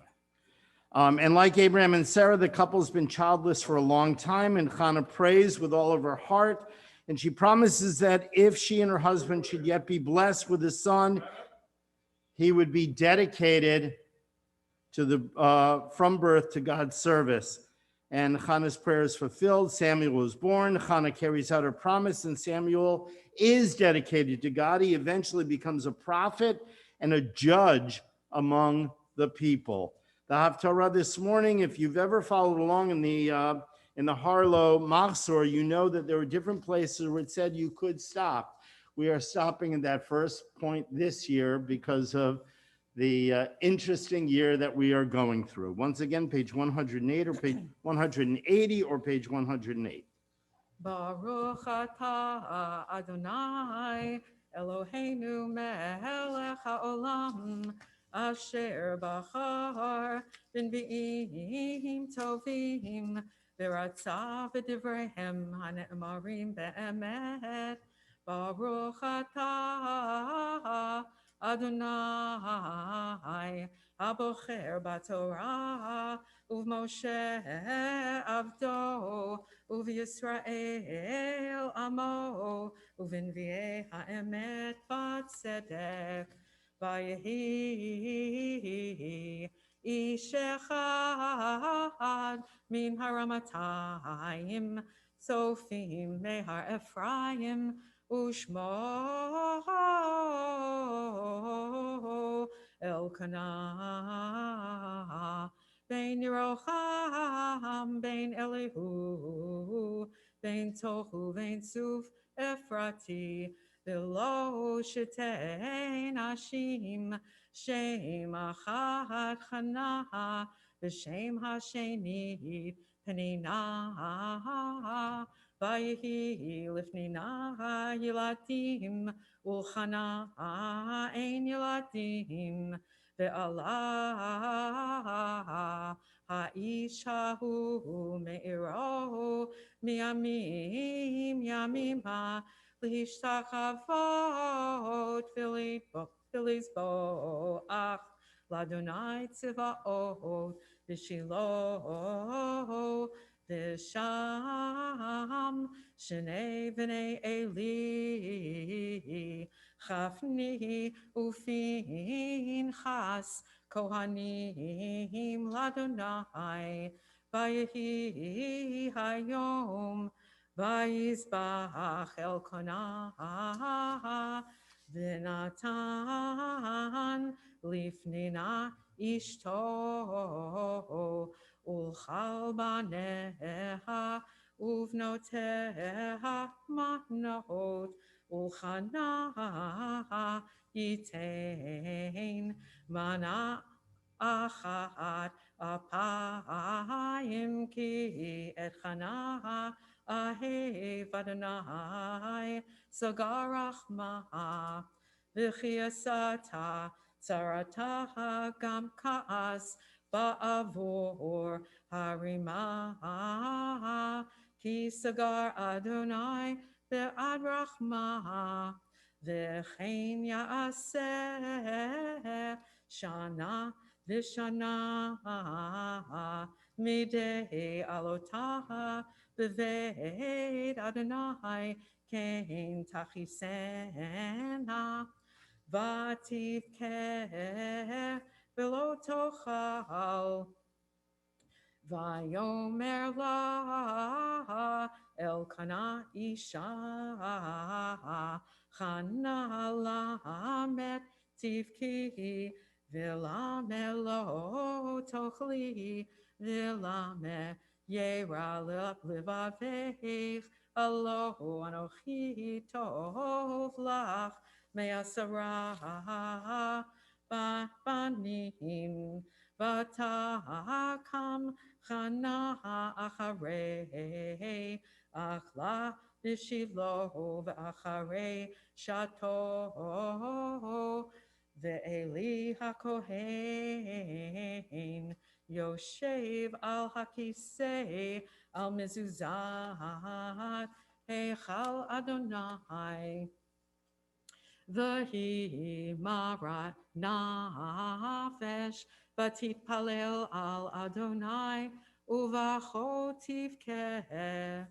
And like Abraham and Sarah, the couple's been childless for a long time, and Hannah prays with all of her heart, and she promises that if she and her husband should yet be blessed with a son, he would be dedicated to the from birth to God's service. And Hannah's prayer is fulfilled. Samuel is born. Hannah carries out her promise, and Samuel is dedicated to God. He eventually becomes a prophet and a judge among the people. The Haftarah this morning, if you've ever followed along in the Harlow Machzor, you know that there were different places where it said you could stop. We are stopping at that first point this year because of the interesting year that we are going through. Once again, page 108 or page 180 or page 108. Baruch atah Adonai Eloheinu melech haolam asher bachar b'nvi'im tovim v'ratzav v'divrehem hane'emarim be'emet. Baruch atah Adonai abocher b'Torah u'Moshe avdo u'Yisrael amo u'v'nvi'ei ha'emet b'tzedek v'yehi ish echad min haramatayim tzofim mehar Ephraim u'shmo Elkanah Bein Yeroham, Bein Elihu, Bein Tohu, Bein Suf, Ephrati, Below Shetein Hashim, Shem Achad Chana, B'Shem Hashenit, Penina, Vayehi Lifnina Yiladim, Ulchana Ein Yiladim, Ve'Allah ha'ishahu me'iro miyamim yamima lishtachavot filizboach ladonai tziva'ot v'shilo v'sham shnei v'nei Eli Chafni u'Finchas Kohanim ladonai Vayehi hayom Vayizbach Elkanah V'natan lifnina ishto ulchal baneha uvnoteha manot Ulchana yitain mana achat apayim ki et chana ahev Adonai sagarachma v'chiasata tzarata gam kaas ba'avor harima ki sagar Adonai Ve'ad rachma v'chein ya'aseh shana v'shana midei alotah b'veit Adonai kein tachisena v'tivkeh v'lo tochal Vayomer la Elkanah isha Chana lamet tivki V'lamelo tochli V'lame yera levaveich Alo anochi tov lach Me'asara banim Vatakam Chana acharei achla v'shilo v'acharei shato ve'eli hakohen yoshev al hakisei al mezuzat heichal Adonai V'hi marat nafesh, vatitpalel al Adonai, uvachot tivkeh,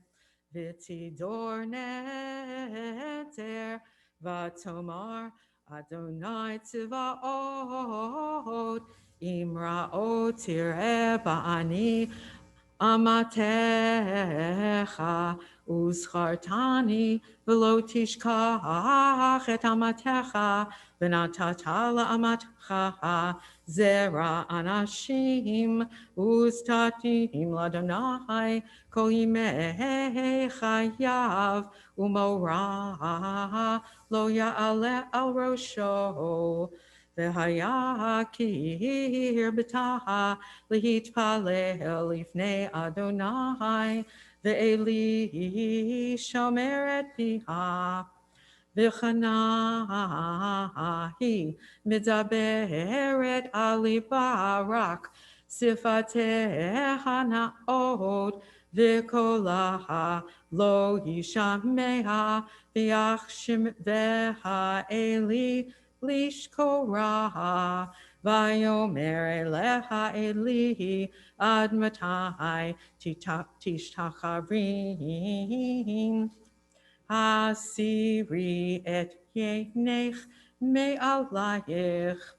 v'tidor neter, v'tomar Adonai tzvaot, imra'ot tireh ba'ani, Amatecha uzchartani v'lo tishkach et amatecha v'natata la'amatcha zera anashim uztatim ladonai kol yimei chayav umorah lo ya'ale al rosho v'haya kir b'taha להתפלל לפני אדוני, ואלי שומר את פיה. וחנה היא מדברת על ליבה רק שפתיה נאות, וקולה לא ישמע, והאלי לשקורה. ויאמר אליך אלי עד מתי תשתחווין, הסירי את עינך מעלייך.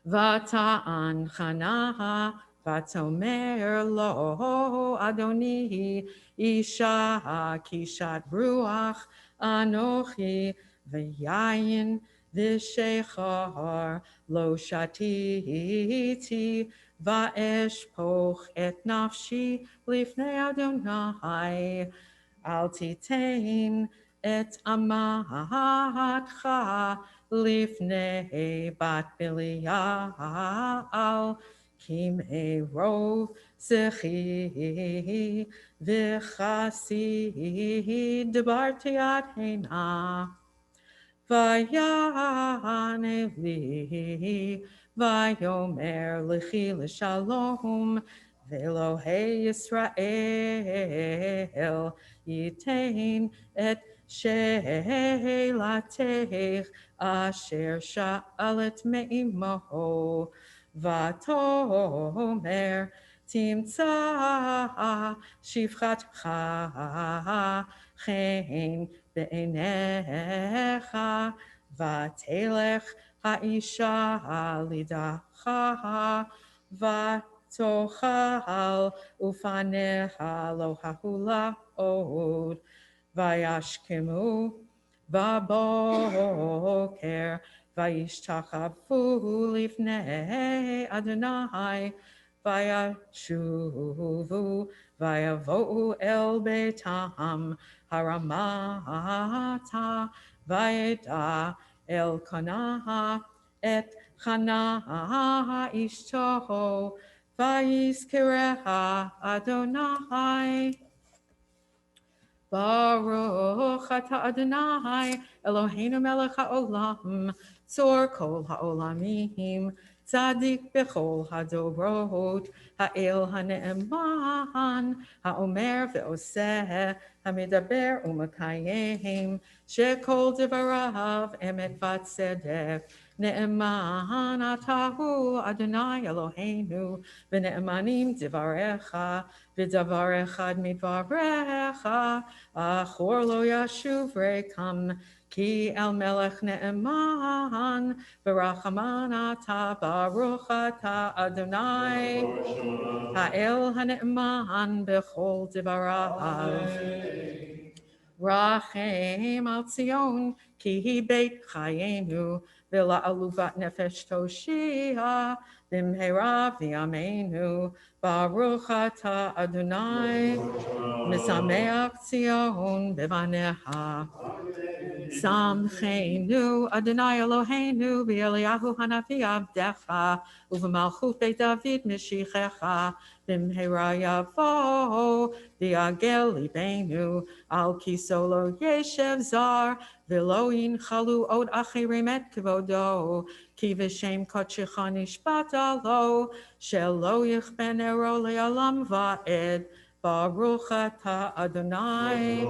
ותען חנה ותאמר לו אדוני אישה קישת רוח אנוכי, ויין ושחר לא שתיתי, ואשפוך את נפשי לפני אדוני. אל תיתן את אמתך לפני בת בליעל, כי מרוב שיחי וחסי דברתי עד הנה. ויענה לי, ויאמר לכי לשלום, ואלוהי ישראל ייתן את שאלתך אשר שאלת מאמו, ותאמר תמצא שפחתך חן בעיניך, ותלך האישה לידך, ותאכל ופניה לא אכולה עוד. וישכמו בבוקר, וישתחוו לפני אדוני, וישובו ויבואו אל ביתם הרמתה, וידע אלקנה את חנה אשתו, ויזכרה אדוני. ברוך אתה אדוני אלוהינו מלך העולם, צור כל העולמים, צדיק בכל הדורות, האל הנאמן, האומר ועושה, המדבר ומקיים, שכל דבריו אמת וצדק. נאמן אתה הוא אדוני אלוהינו, ונאמנים דבריך, ודבר אחד מדבריך, אחור לא ישוב ריקם, כי אל מלך נאמן, ורחמן אתה, ברוך אתה אדוני, האל הנאמן בכל דבריו. רחם על ציון, כי היא בית חיינו, ולעלובת נפש תושיע, במהרה בימינו. ברוך אתה אדוני, משמח ציון בבניה. שמחנו אדוני אלוהינו באליהו הנביא עבדך, ובמלכות בית דוד משיחך, במהרה יבוא ויגל ליבנו, על כיסו לא ישב זר, ולא ינחלו עוד אחרים את כבודו, כי בשם קודשך נשבעת לו, שלא יכבה נרו לעולם ועד. Baruch atah Adonai,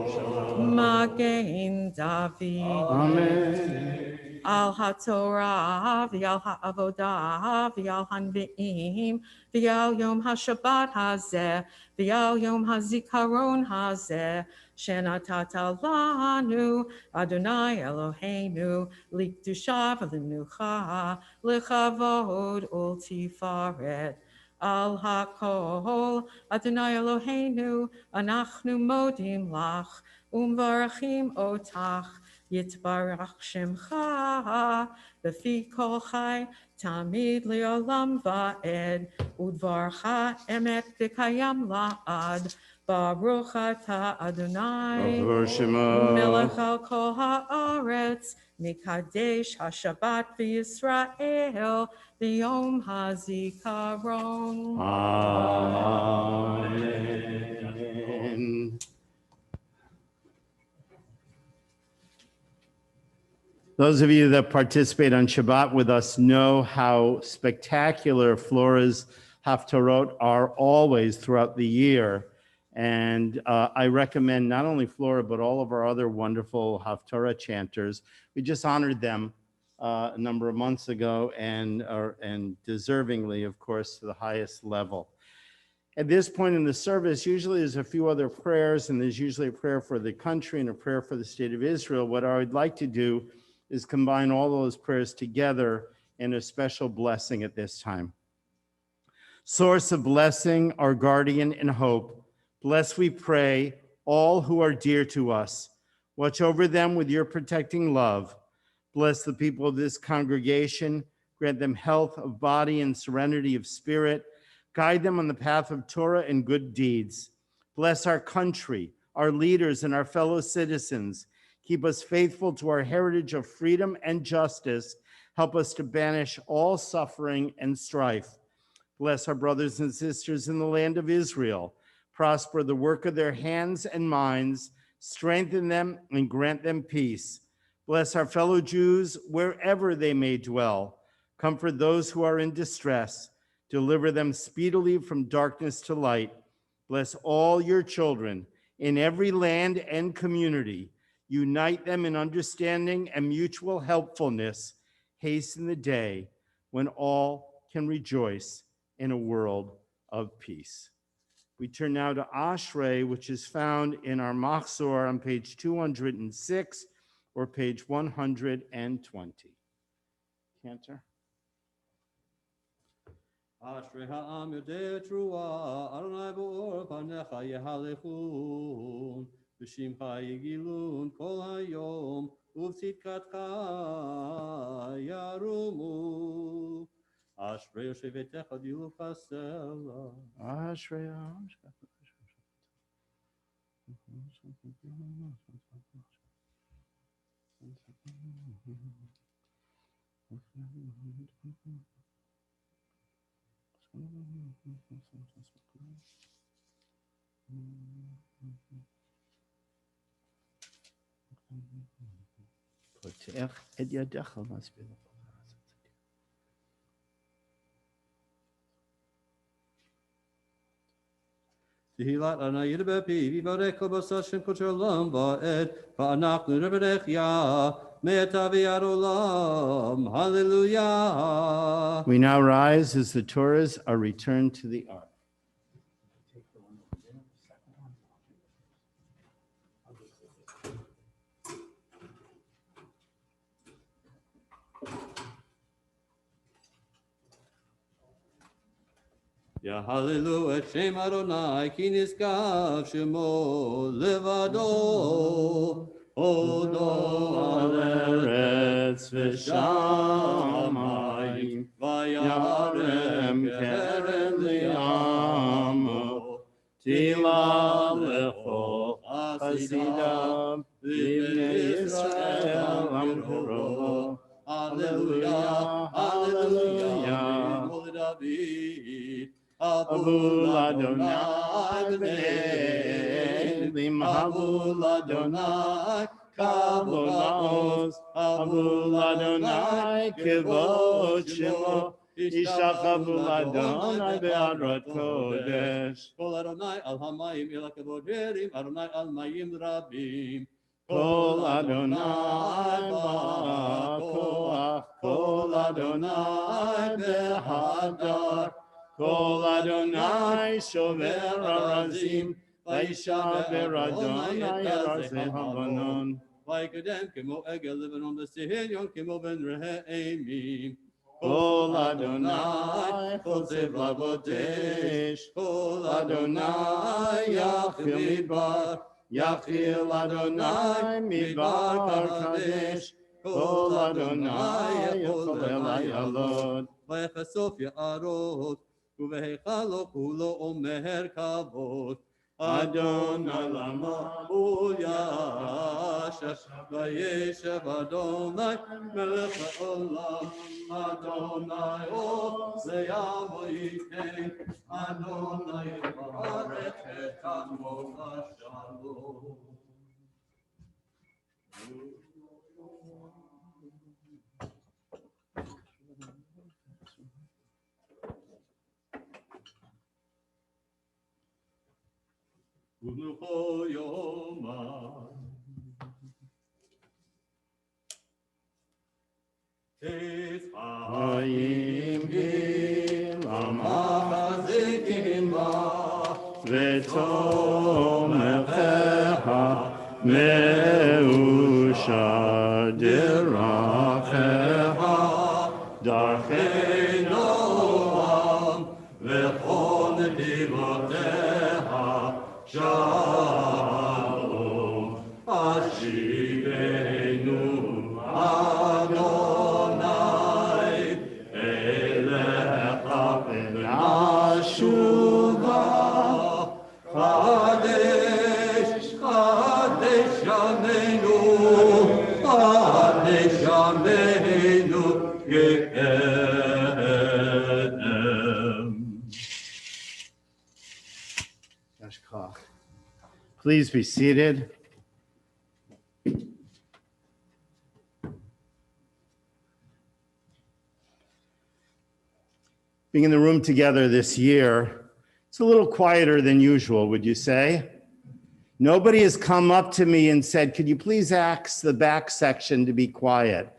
Magen David. Amen. Al HaTorah, v'al HaAvodah, v'al HaNvi'im, v'al Yom HaShabbat hazeh, v'al Yom HaZikaron hazeh, shenatata lanu, Adonai Eloheinu, likdusha v'linucha, lechavod ultifaret. Al HaKol, Adonai Eloheinu, anachnu modim lach, umvarachim otach, Yitbarach Shemcha, Befi Kol Chai, Tamid Leolam Va'ed, Udvarcha Emet V'Kayam La'ad, Baruch Ata Adonai, Melech al Kol Haaretz, Mikadesh HaShabbat V'Yisrael, V'Yom HaZikaron. Amen. Those of you that participate on Shabbat with us know how spectacular Flora's Haftarot are always throughout the year. And I recommend not only Flora, but all of our other wonderful Haftarah chanters. We just honored them a number of months ago and deservingly, of course, to the highest level. At this point in the service, usually there's a few other prayers, and there's usually a prayer for the country and a prayer for the state of Israel. What I would like to do is combine all those prayers together in a special blessing at this time. Source of blessing, our guardian and hope, bless, we pray, all who are dear to us. Watch over them with your protecting love. Bless the people of this congregation. Grant them health of body and serenity of spirit. Guide them on the path of Torah and good deeds. Bless our country, our leaders, and our fellow citizens. Keep us faithful to our heritage of freedom and justice. Help us to banish all suffering and strife. Bless our brothers and sisters in the land of Israel. Prosper the work of their hands and minds. Strengthen them and grant them peace. Bless our fellow Jews wherever they may dwell. Comfort those who are in distress. Deliver them speedily from darkness to light. Bless all your children in every land and community. Unite them in understanding and mutual helpfulness. Hasten the day when all can rejoice in a world of peace. We turn now to Ashrei, which is found in our Machzor on page 206 or page 120. Cantor. Ashrei ha'am yodei teruah, Adonai b'or panecha yehalechun, b'shimcha yigilun kol hayom, uv'tzidkatcha yarumu. Ashrei yoshevetecha dilu chasela. Ashrei. פותח את ידך ומסביר. Tehillat Adonai Yidbepi, Vivarech Basashem Kocher Olam Va'ed, Va'anachnu Neberech Yah, Me'etavi Ad Olam, Hallelujah. We now rise as the Torahs are returned to the ark. Ya Hallelu et Shem Adonai, Ki niskav Shemo Levado, Odo al Eretz V'Shamayim, Vayarem Keren Li'amo, Tila Lecho Chasidam, V'Ibnei Yisrael Amkuro, Hallelujah, Hallelujah, Holy David. Abul Adonai b'nei Elim, Abul Adonai kavod ma'oz, Abul Adonai kevod shemo, Yishtachavu l'Adonai be'arat kodesh. Kol Adonai al hamayim il hakavod herim, Adonai al mayim rabim. Kol Adonai ba'koach, Kol Adonai behadar, Kol Adonai shover arazim, Vaishaver Adonai arazim havanon. Vaikadem kemo egel Lebanon b'sehinyon kemo ben reheimim. Kol Adonai chotzev lavotesh, Kol Adonai yachil midbar, Yachil Adonai midbar kadesh, Kol Adonai yachol elai alod. Vayechasov ya'arot, uvehechalo kulo omer kavod. Adonai lama uyashash, vayeshev Adonai melech haolam. Adonai ozeyav yitei, Adonai yivarech et amo v'shalom. Unucho yoma. Hayim ha'machazikim ba, v'tomechecha me'ushar derachecha, darchei noam, v'chol netivotecha, shalom, ashivenu Adonai, elecha v'nashuva, Chadesh, Chadesh Yameinu, Chadesh Yameinu, Ye'edem. Please be seated. Being in the room together this year, it's a little quieter than usual, would you say? Nobody has come up to me and said, could you please ask the back section to be quiet?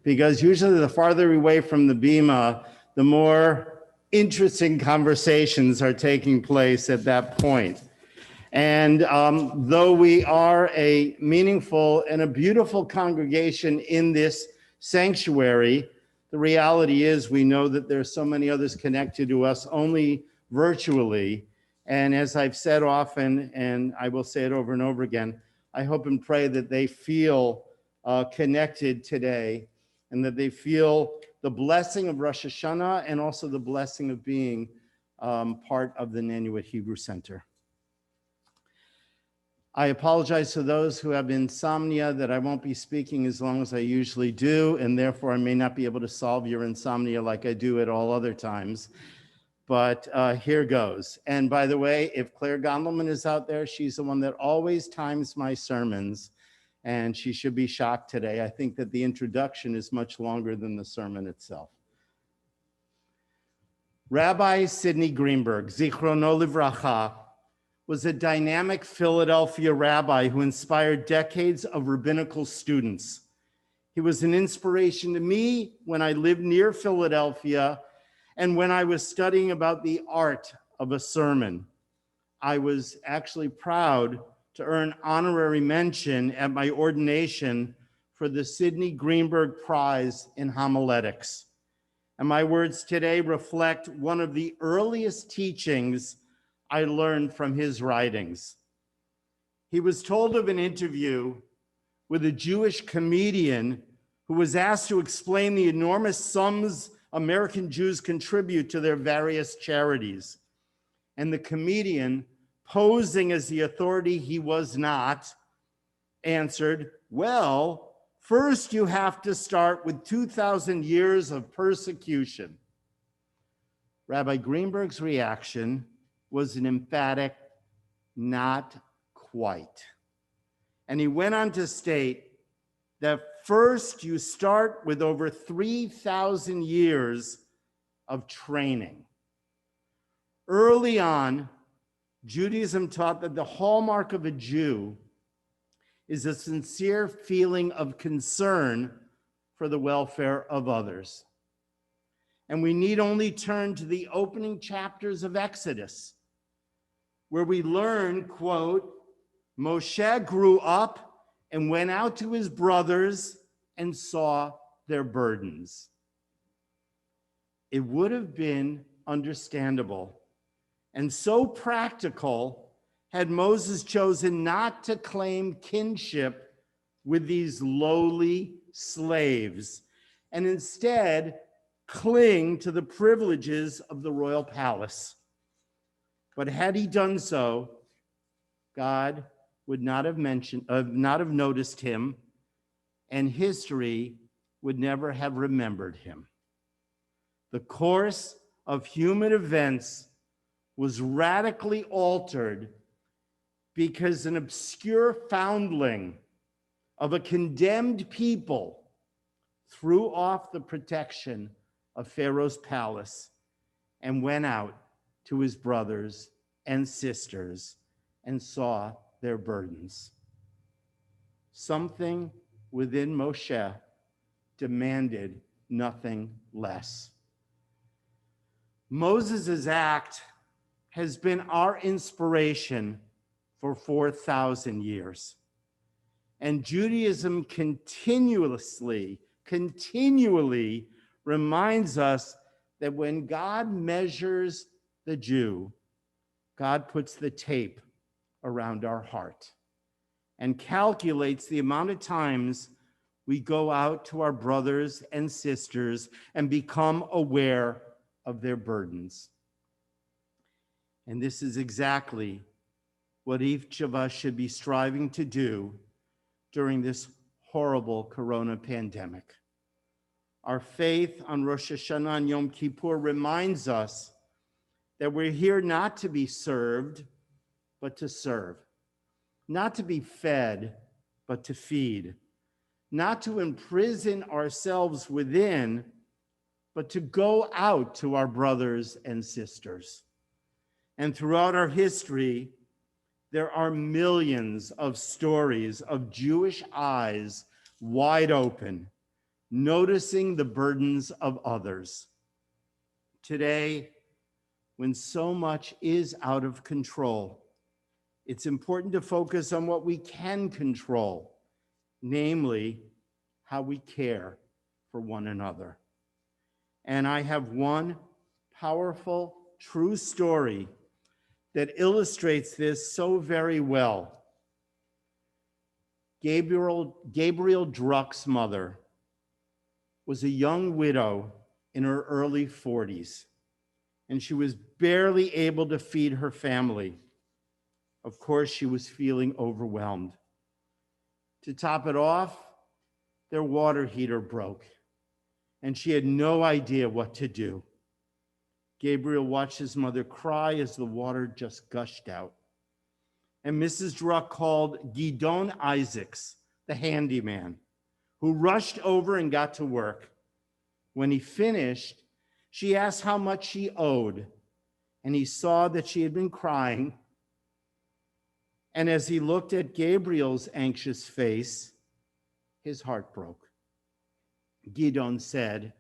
Because usually the farther away from the bima, the more interesting conversations are taking place at that point. And though we are a meaningful and a beautiful congregation in this sanctuary, the reality is we know that there are so many others connected to us only virtually. And as I've said often, and I will say it over and over again, I hope and pray that they feel connected today and that they feel the blessing of Rosh Hashanah and also the blessing of being part of the Nanuet Hebrew Center. I apologize to those who have insomnia that I won't be speaking as long as I usually do, and therefore I may not be able to solve your insomnia like I do at all other times. But here goes. And by the way, if Claire Gondelman is out there, she's the one that always times my sermons, and she should be shocked today. I think that the introduction is much longer than the sermon itself. Rabbi Sidney Greenberg, Zichrono Livracha, was a dynamic Philadelphia rabbi who inspired decades of rabbinical students. He was an inspiration to me when I lived near Philadelphia and when I was studying about the art of a sermon. I was actually proud to earn honorary mention at my ordination for the Sidney Greenberg Prize in Homiletics. And my words today reflect one of the earliest teachings I learned from his writings. He was told of an interview with a Jewish comedian who was asked to explain the enormous sums American Jews contribute to their various charities. And the comedian, posing as the authority he was not, answered, well, first you have to start with 2,000 years of persecution. Rabbi Greenberg's reaction was an emphatic, not quite. And he went on to state that first you start with over 3,000 years of training. Early on, Judaism taught that the hallmark of a Jew is a sincere feeling of concern for the welfare of others. And we need only turn to the opening chapters of Exodus, where we learn, quote, Moshe grew up and went out to his brothers and saw their burdens. It would have been understandable and so practical had Moses chosen not to claim kinship with these lowly slaves and instead cling to the privileges of the royal palace. But had he done so, God would not have noticed him, and history would never have remembered him. The course of human events was radically altered because an obscure foundling of a condemned people threw off the protection of Pharaoh's palace and went out to his brothers and sisters and saw their burdens. Something within Moshe demanded nothing less. Moses' act has been our inspiration for 4,000 years. And Judaism continually reminds us that when God measures the Jew, God puts the tape around our heart and calculates the amount of times we go out to our brothers and sisters and become aware of their burdens. And this is exactly what each of us should be striving to do during this horrible corona pandemic. Our faith on Rosh Hashanah and Yom Kippur reminds us that we're here not to be served, but to serve. Not to be fed, but to feed. Not to imprison ourselves within, but to go out to our brothers and sisters. And throughout our history, there are millions of stories of Jewish eyes wide open, noticing the burdens of others. Today, when so much is out of control, it's important to focus on what we can control, namely, how we care for one another. And I have one powerful, true story that illustrates this so very well. Gabriel Druck's mother was a young widow in her early 40s, and she was barely able to feed her family. Of course, she was feeling overwhelmed. To top it off, their water heater broke, and she had no idea what to do. Gabriel watched his mother cry as the water just gushed out. And Mrs. Druck called Gidon Isaacs, the handyman, who rushed over and got to work. When he finished, she asked how much she owed, and he saw that she had been crying. And as he looked at Gabriel's anxious face, his heart broke. Gidon said,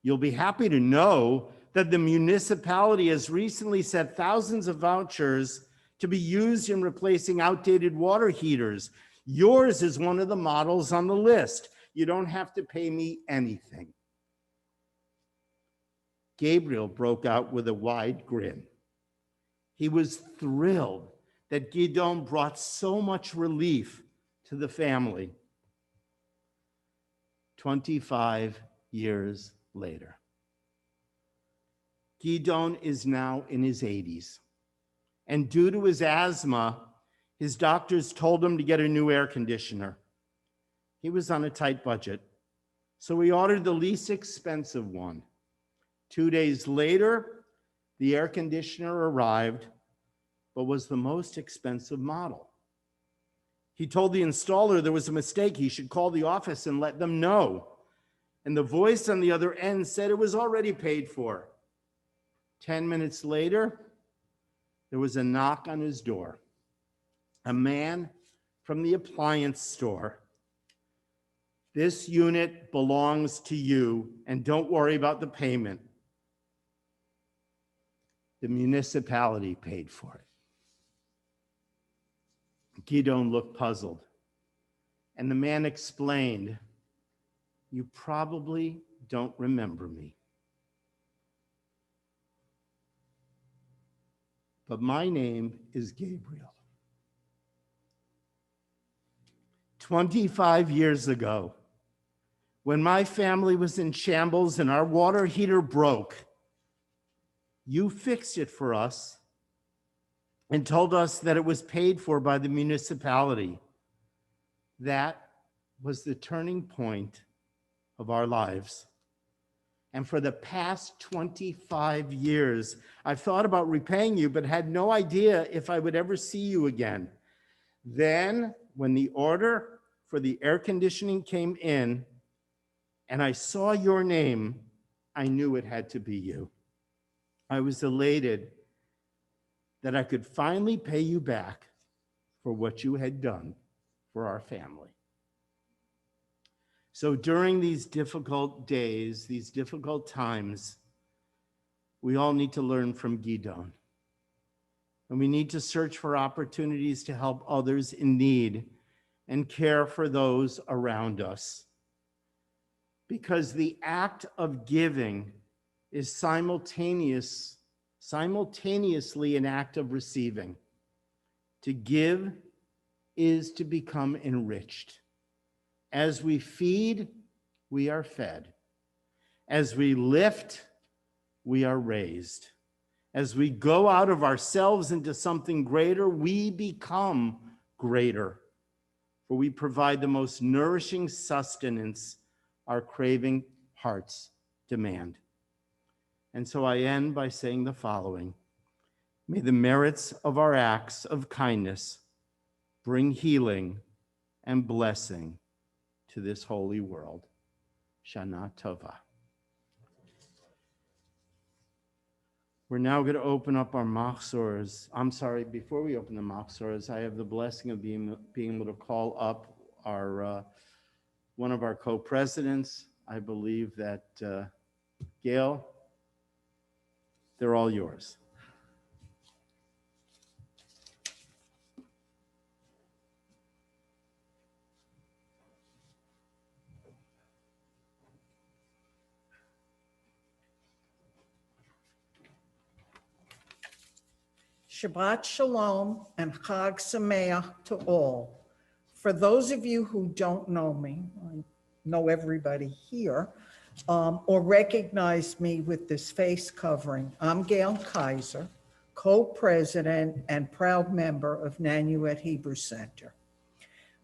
"You'll be happy to know that the municipality has recently set thousands of vouchers to be used in replacing outdated water heaters. Yours is one of the models on the list. You don't have to pay me anything." Gabriel broke out with a wide grin. He was thrilled that Gidon brought so much relief to the family. 25 years later. Gidon is now in his 80s. And due to his asthma, his doctors told him to get a new air conditioner. He was on a tight budget, so he ordered the least expensive one. 2 days later, the air conditioner arrived, but was the most expensive model. He told the installer there was a mistake. He should call the office and let them know. And the voice on the other end said it was already paid for. 10 minutes later, there was a knock on his door. A man from the appliance store. This unit belongs to you, and don't worry about the payment. The municipality paid for it. Gidon looked puzzled, and the man explained, "You probably don't remember me, but my name is Gabriel. 25 years ago, when my family was in shambles and our water heater broke, you fixed it for us and told us that it was paid for by the municipality. That was the turning point of our lives. And for the past 25 years, I've thought about repaying you, but had no idea if I would ever see you again. Then, when the order for the air conditioning came in, and I saw your name, I knew it had to be you. I was elated that I could finally pay you back for what you had done for our family." So during these difficult days, these difficult times, we all need to learn from Gidon. And we need to search for opportunities to help others in need and care for those around us. Because the act of giving is simultaneously an act of receiving. To give is to become enriched. As we feed, we are fed. As we lift, we are raised. As we go out of ourselves into something greater, we become greater. For we provide the most nourishing sustenance our craving hearts demand. And so I end by saying the following: may the merits of our acts of kindness bring healing and blessing to this holy world. Shana Tova. We're now going to open up our machzors. I'm sorry, before we open the machzors, I have the blessing of being able to call up our one of our co-presidents. I believe that Gail, they're all yours. Shabbat Shalom and Chag Sameach to all. For those of you who don't know me, I know everybody here, or recognize me with this face covering, I'm Gail Kaiser, co-president and proud member of Nanuet Hebrew Center.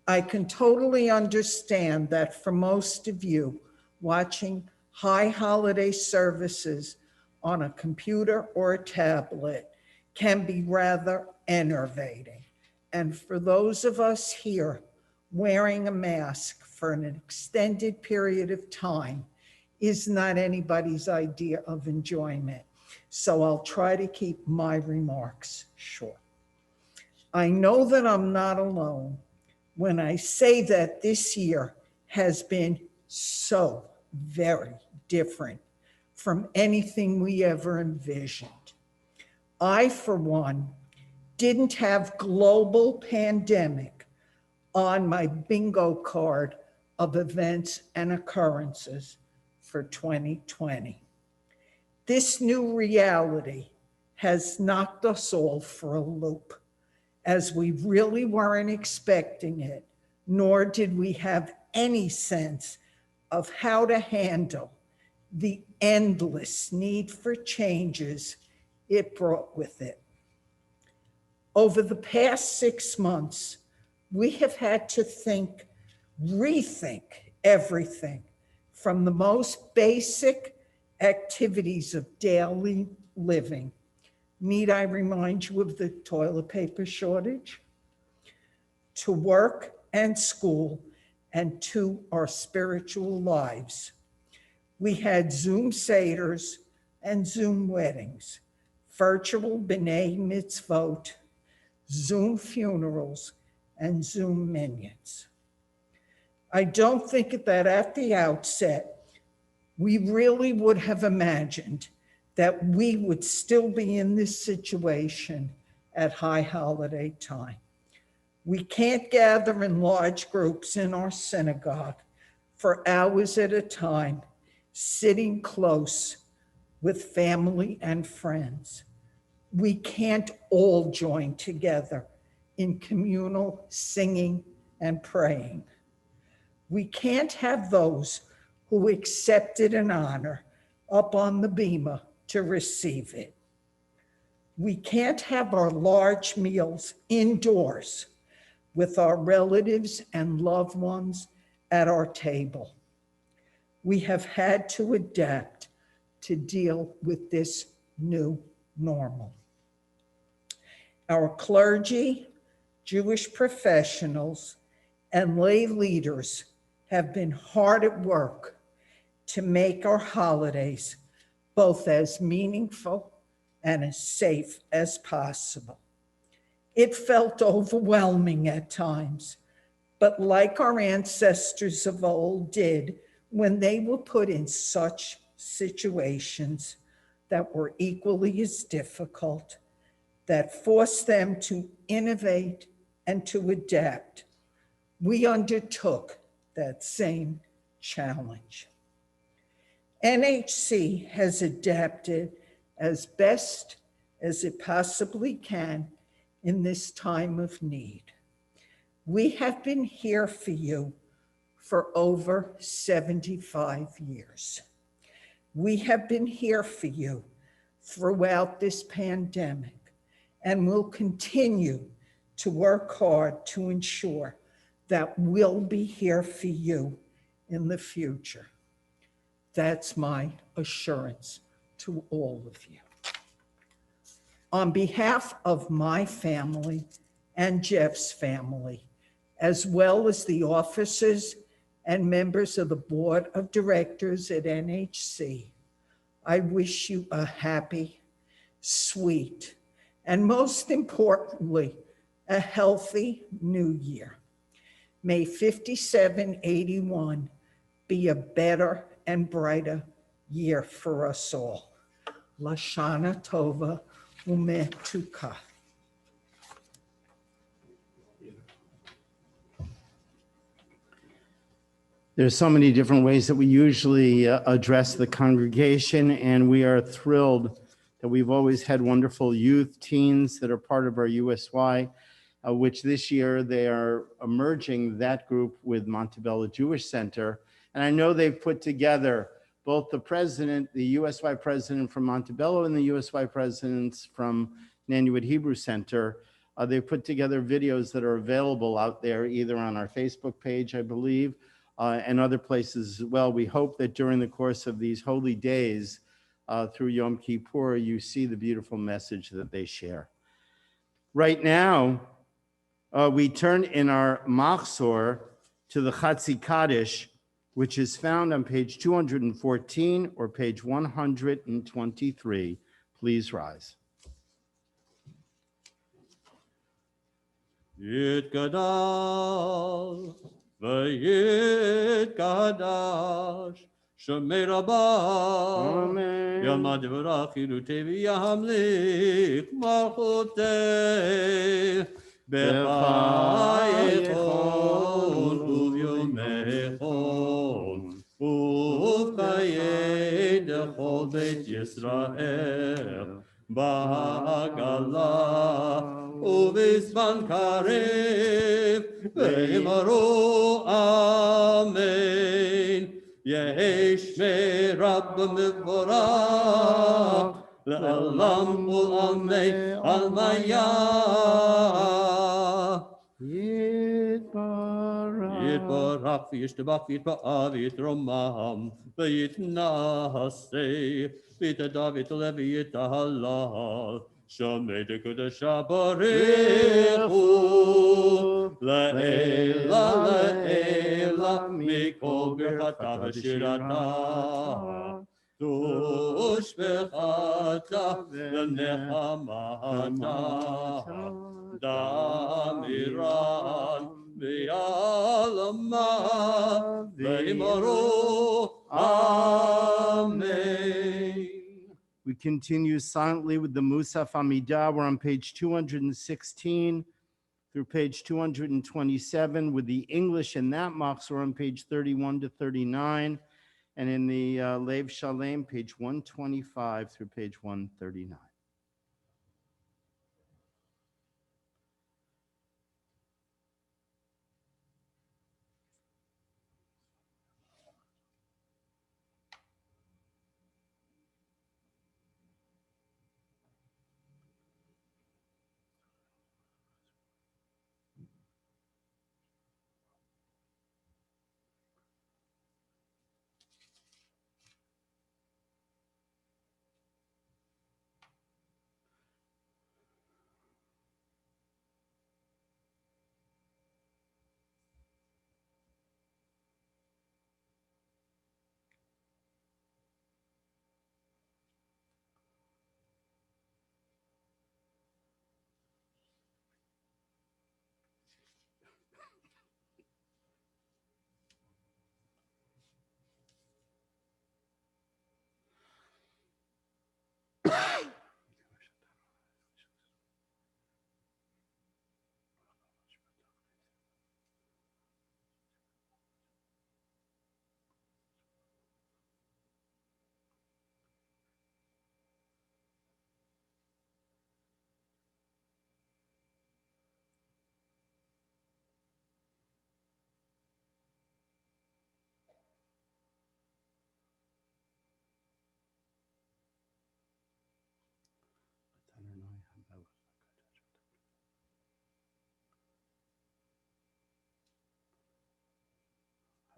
I can totally understand that for most of you, watching high holiday services on a computer or a tablet can be rather enervating. And for those of us here, wearing a mask for an extended period of time is not anybody's idea of enjoyment. So I'll try to keep my remarks short. I know that I'm not alone when I say that this year has been so very different from anything we ever envisioned. I, for one, didn't have global pandemic on my bingo card of events and occurrences for 2020. This new reality has knocked us all for a loop, as we really weren't expecting it, nor did we have any sense of how to handle the endless need for changes it brought with it. Over the past 6 months, we have had to rethink everything from the most basic activities of daily living. Need I remind you of the toilet paper shortage? To work and school and to our spiritual lives. We had Zoom seders and Zoom weddings, virtual B'nai Mitzvot, Zoom funerals, and Zoom minyans. I don't think that at the outset, we really would have imagined that we would still be in this situation at high holiday time. We can't gather in large groups in our synagogue for hours at a time, sitting close with family and friends. We can't all join together in communal singing and praying. We can't have those who accepted an honor up on the bima to receive it. We can't have our large meals indoors with our relatives and loved ones at our table. We have had to adapt to deal with this new normal. Our clergy, Jewish professionals, and lay leaders have been hard at work to make our holidays both as meaningful and as safe as possible. It felt overwhelming at times, but like our ancestors of old did when they were put in such situations that were equally as difficult, that forced them to innovate and to adapt, we undertook that same challenge. NHC has adapted as best as it possibly can in this time of need. We have been here for you for over 75 years. We have been here for you throughout this pandemic and will continue to work hard to ensure that we'll be here for you in the future. That's my assurance to all of you. On behalf of my family and Jeff's family, as well as the officers and members of the board of directors at NHC, I wish you a happy, sweet, and most importantly, a healthy new year. May 5781 be a better and brighter year for us all. Lashana Tova Umetuka. There's so many different ways that we usually address the congregation, and we are thrilled that we've always had wonderful youth, teens that are part of our USY, which this year they are merging that group with Montebello Jewish Center. And I know they've put together both the president, the USY president from Montebello and the USY presidents from Nanuet Hebrew Center. They've put together videos that are available out there, either on our Facebook page, I believe, and other places as well. We hope that during the course of these holy days through Yom Kippur, you see the beautiful message that they share. Right now, we turn in our Machzor to the Chatzi Kaddish, which is found on page 214 or page 123. Please rise. Yitgadal, v'yitgadash, Shemei Rabbah, Amen. Yamad v'rachilu tevi yamlik malchutei, b'chayechon uvyomechon, uv'chayei dechol beit Yisrael, b'hagalah, ובזמן קריב, ואמרו אמן. יהי שמי רב מבורך, לעולם ולעולמי עלמיה. יתברך וישתבח ויתפאר ויתרומם, ויתנשא, ויתהדר ויתעלה ויתהלל. Shomei Dekudash Barechu Le'ela Le'ela Mikol Birchata V'Shirata Tushbechata V'Nechamata Damiran V'Yalama V'Imaru Amen. We continue silently with the Musaf Amidah. We're on page 216 through page 227 with the English in that machzor. We're on page 31 to 39. And in the Lev Shalem, page 125 through page 139.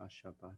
Shabbat.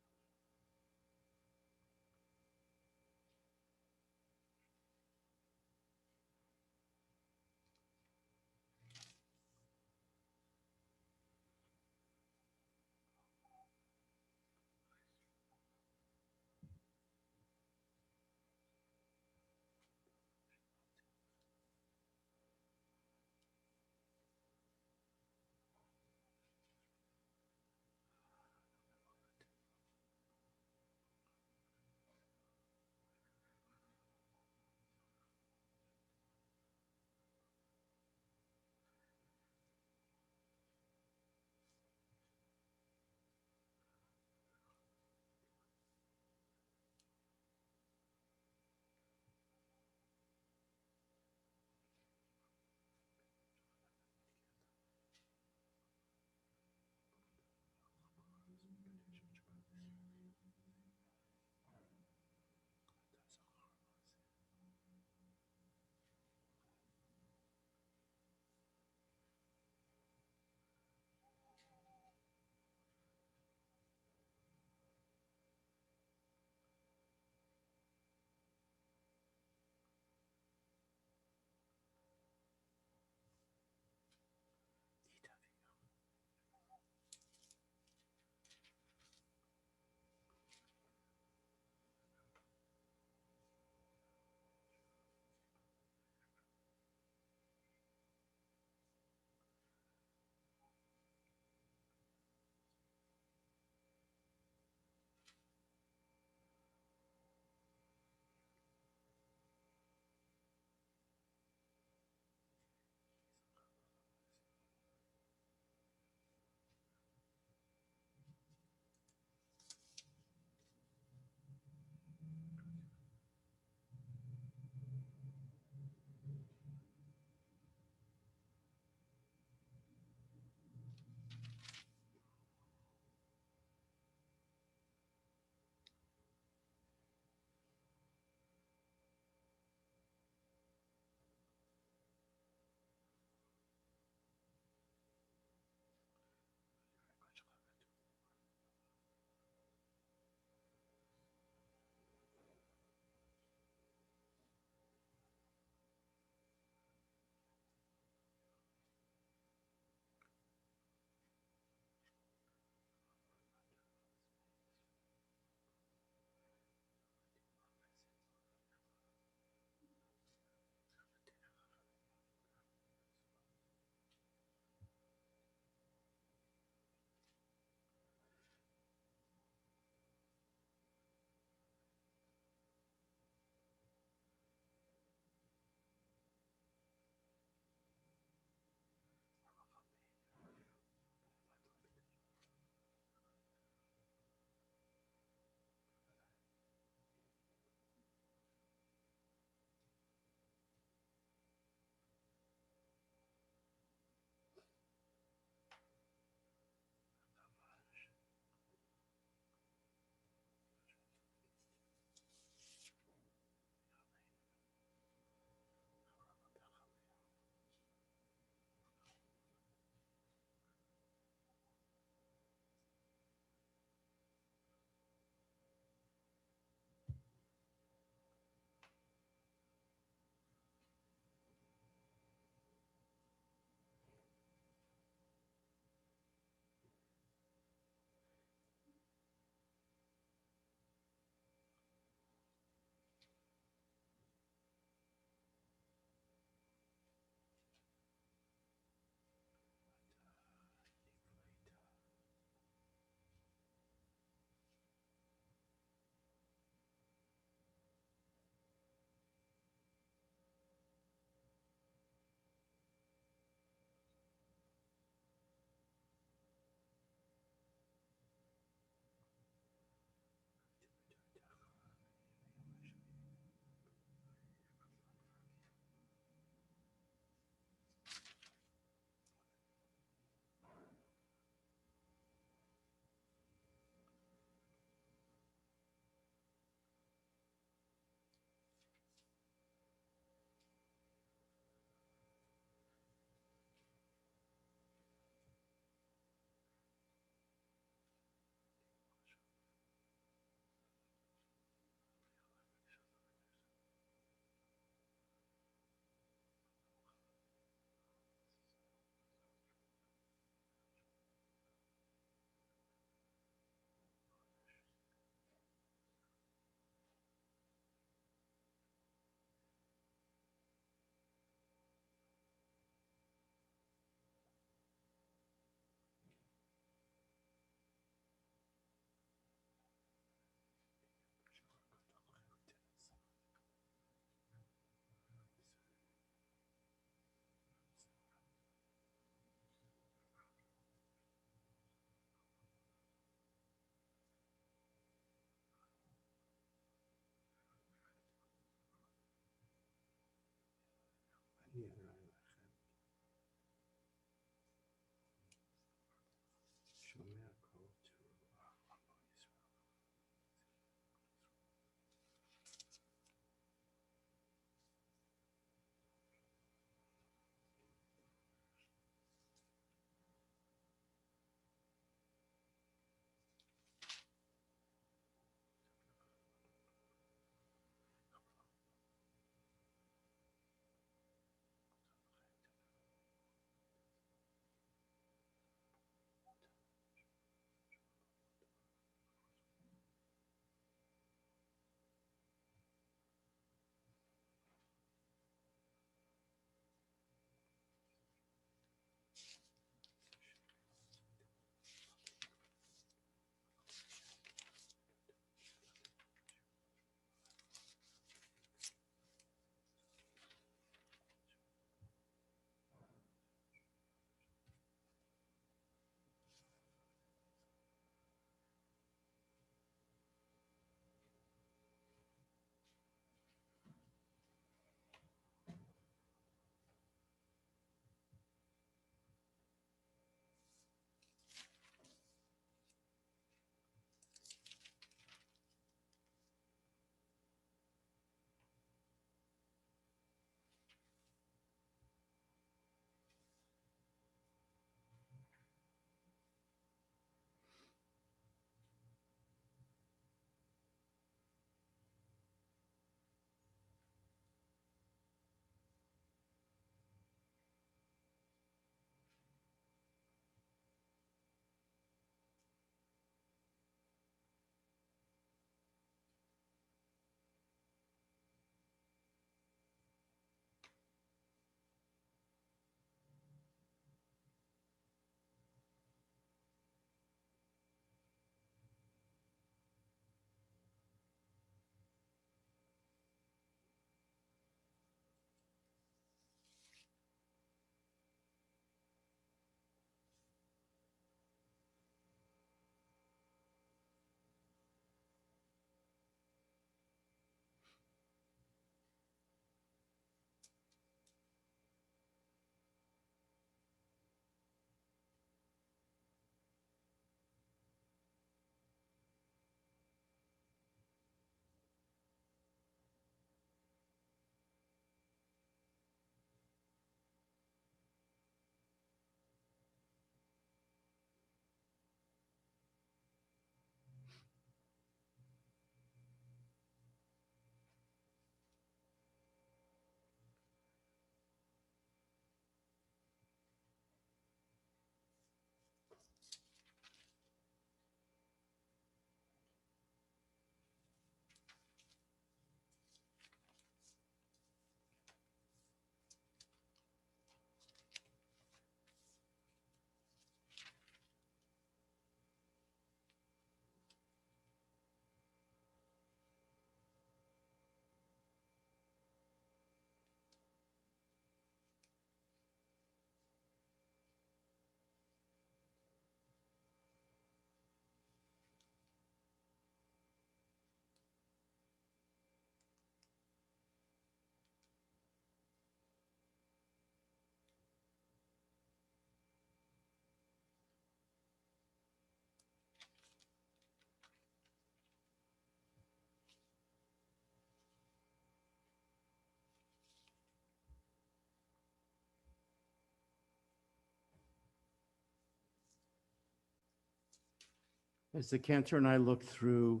As the cantor and I looked through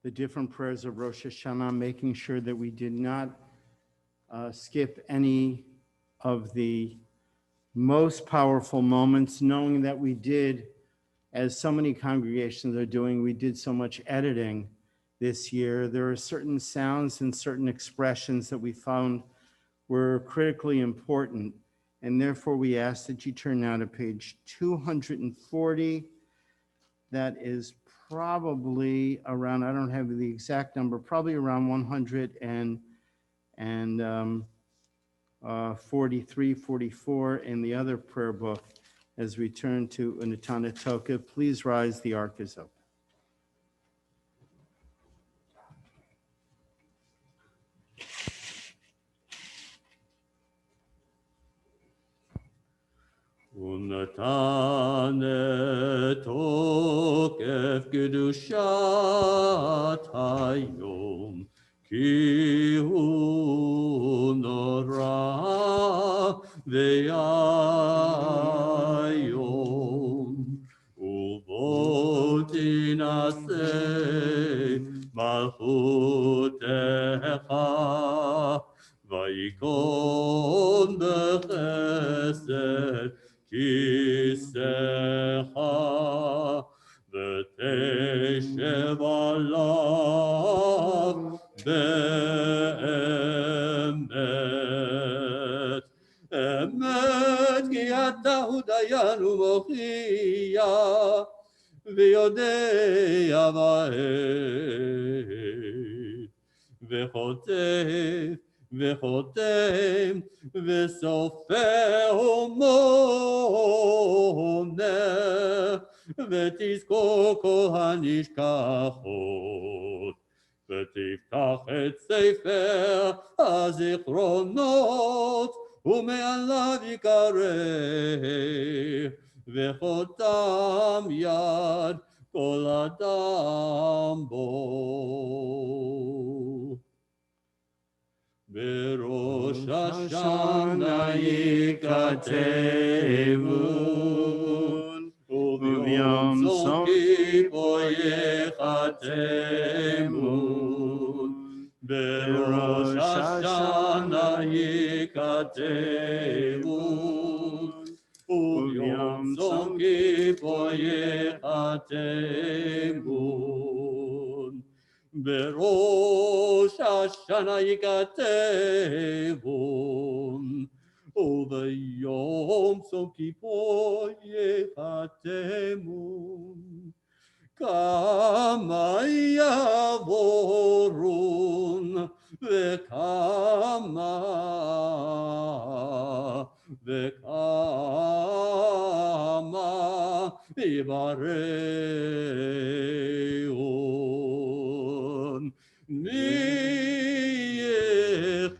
the different prayers of Rosh Hashanah, making sure that we did not skip any of the most powerful moments, knowing that we did, as so many congregations are doing, we did so much editing this year. There are certain sounds and certain expressions that we found were critically important, and therefore we ask that you turn now to page 240. That is probably around, I don't have the exact number, probably around 143, 44 in the other prayer book. As we turn to Unatana Toka, please rise, the ark is open. ונתן תוקף קדושת היום, כי הוא נורא ואיום, ובו תנשא מלכותך, ויקום בחסד כיסאך, ותשב עליו באמת. אמת כי אתה הוא דיין ומוכיח, ויודע בעת, וחותם וסופר ומונה, ותזכור כל הנשכחות, ותפתח את ספר הזיכרונות, ומעליו יקרא, וחותם יד כל אדם בו. בראש השנה ייכתבון, וביום צום כיפור ייחתמון. בראש השנה ייכתבון, וביום צום כיפור ייחתמון. בראש השנה ייכתבון, וביום צום כיפור ייחתמון. כמה יעבורון, וכמה יבראון. מי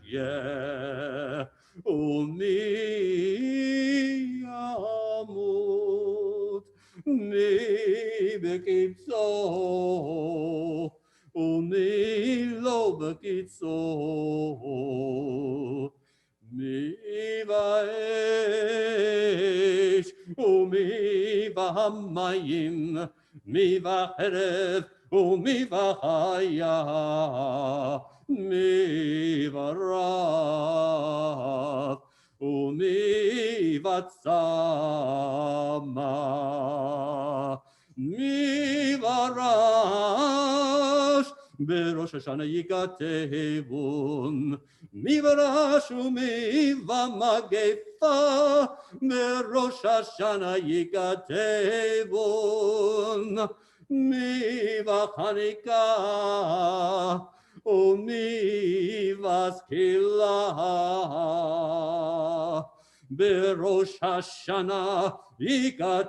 יחיה ומי ימות, מי בקיצו ומי לא בקיצו, מי באש ומי במים, מי בחרב ומי בחיה, מי ברב ומי בצמא, מי ברש בראש השנה ייכתבון, מי ברש ומי במגפה בראש השנה ייכתבון, מי בחניקה ומי בסקילה בראש השנה ייכתבון,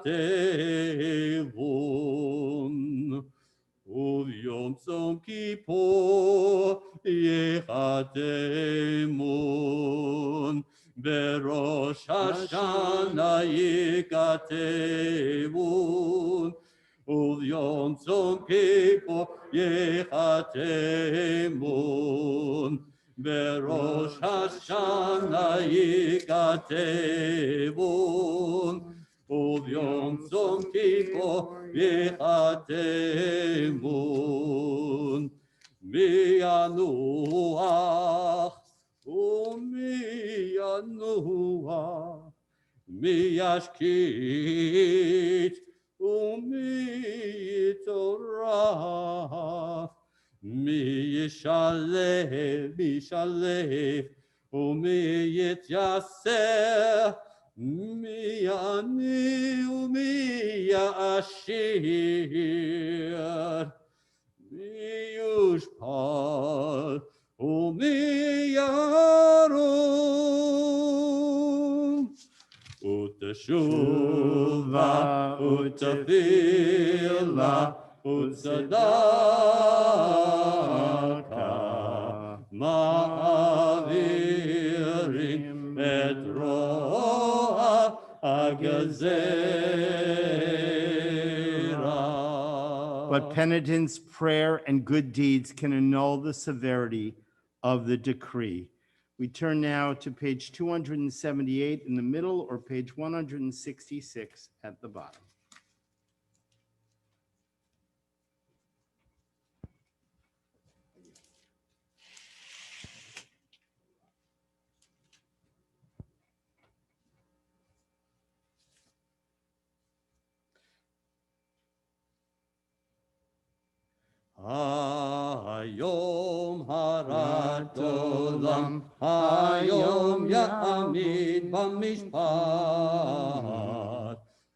וביום צום כיפור ייחתמון. בראש השנה ייכתבון, וביום צום כיפור ייחתמון. בראש השנה ייכתבון, וביום צום כיפור יחתמון. מי ינוח ומי ינוח, מי ישקיט ומי יטורח, מי ישלב ומי יתייסר, מי עני ומי יעשיר, מי יושפל ומי ירום. ותשובה ותפילה וצדקה מעבירים את רוע הגזירה. But penitence, prayer, and good deeds can annul the severity of the decree. We turn now to page 278 in the middle or page 166 at the bottom. היום הרת עולם, היום יעמיד במשפט,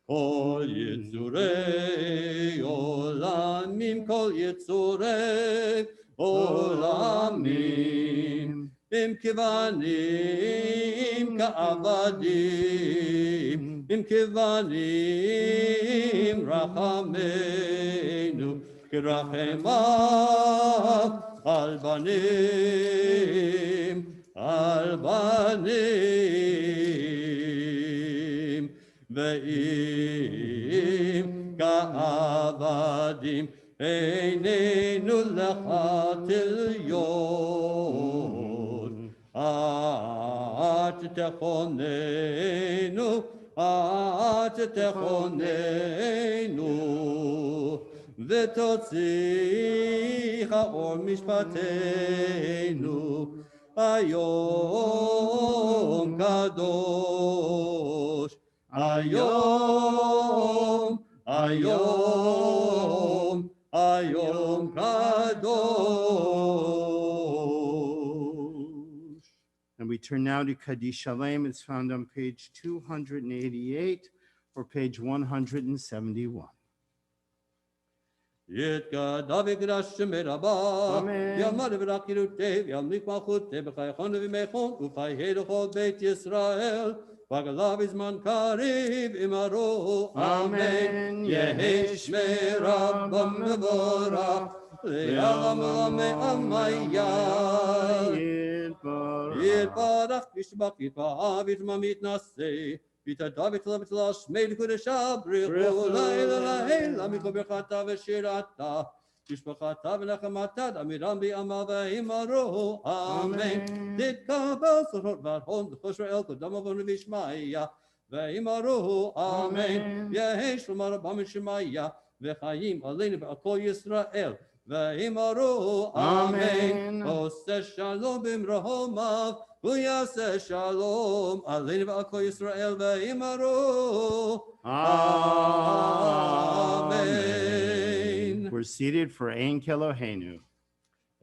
כל יצורי עולמים, כל יצורי עולמים, עם כבנים כעבדים, עם כבנים רחמנו, כרחמיו על בנים, על בנים, ואם כעבדים עינינו לך תליון, את תכוננו, את תכוננו, ותוציך אור משפטנו, היום קדוש, היום, היום, היום קדוש. And we turn now to Kaddish Shalem. It's found on page 288 or page 171. יתגדע וקדש שמי רבה, אמן. יעמד ורקירותי, וימליך מלכותי, בחייכון ובימיכון, וחיי לכל בית ישראל, וגלה בזמן קריב אמרו, אמן. יהי שמי רבה מבורך, לעולם עמיה. יתברך וישבח יתברך ויתמם יתנשא, ויתהדר ותלה שמי לקודשה בריחו לילה לילה מכל ברכתה ושירתה משפחתה ונחמתה דמירם בימה ואמרו אמן. תתקבל סורות והון לכל ישראל קודם עוון וישמעיה ואמרו אמן. יהי שלמה רבה משמעיה וחיים עלינו ועל כל ישראל ואמרו אמן. עושה שלום במרומיו ויעשה שלום עלינו ועל כל ישראל ואמרו amen. We're seated for Ein Kelohenu.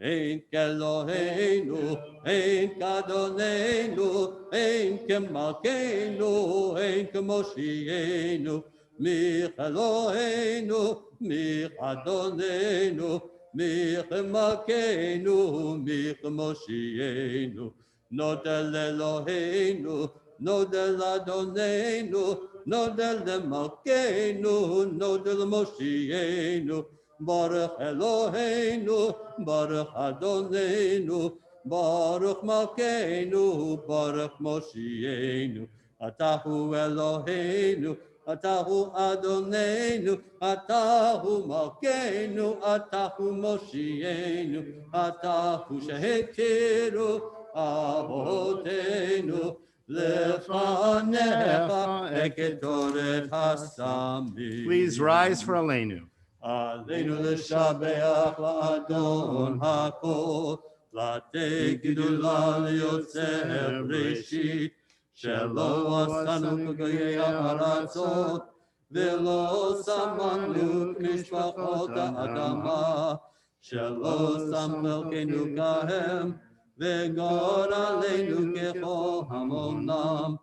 אין כאלוהינו, אין כאדוננו, אין כמלכנו, אין כמושיענו, מי כאלוהינו, מי כאדוננו, מי כמלכנו, מי כמושיענו. נודה לאלוהינו, נודה לאדוננו, נודה למלכנו, נודה למושיענו. ברוך אלוהינו, ברוך אדוננו, ברוך מלכנו, ברוך מושיענו. אתה הוא אלוהינו, אתה הוא אדוננו, אתה הוא מלכנו, אתה הוא מושיענו, אתה הוא שהכירו אבותינו, לפניך כקטורת הסמים. Please rise for Aleinu. עלינו לשבח לאדון הכל, לתת גדולה ליוצר ראשית, שלא עשנו כגויי הארצות, ולא שמנו כמשפחות האדמה, שלא שם חלקנו כהם, וגור עלינו ככל המונם,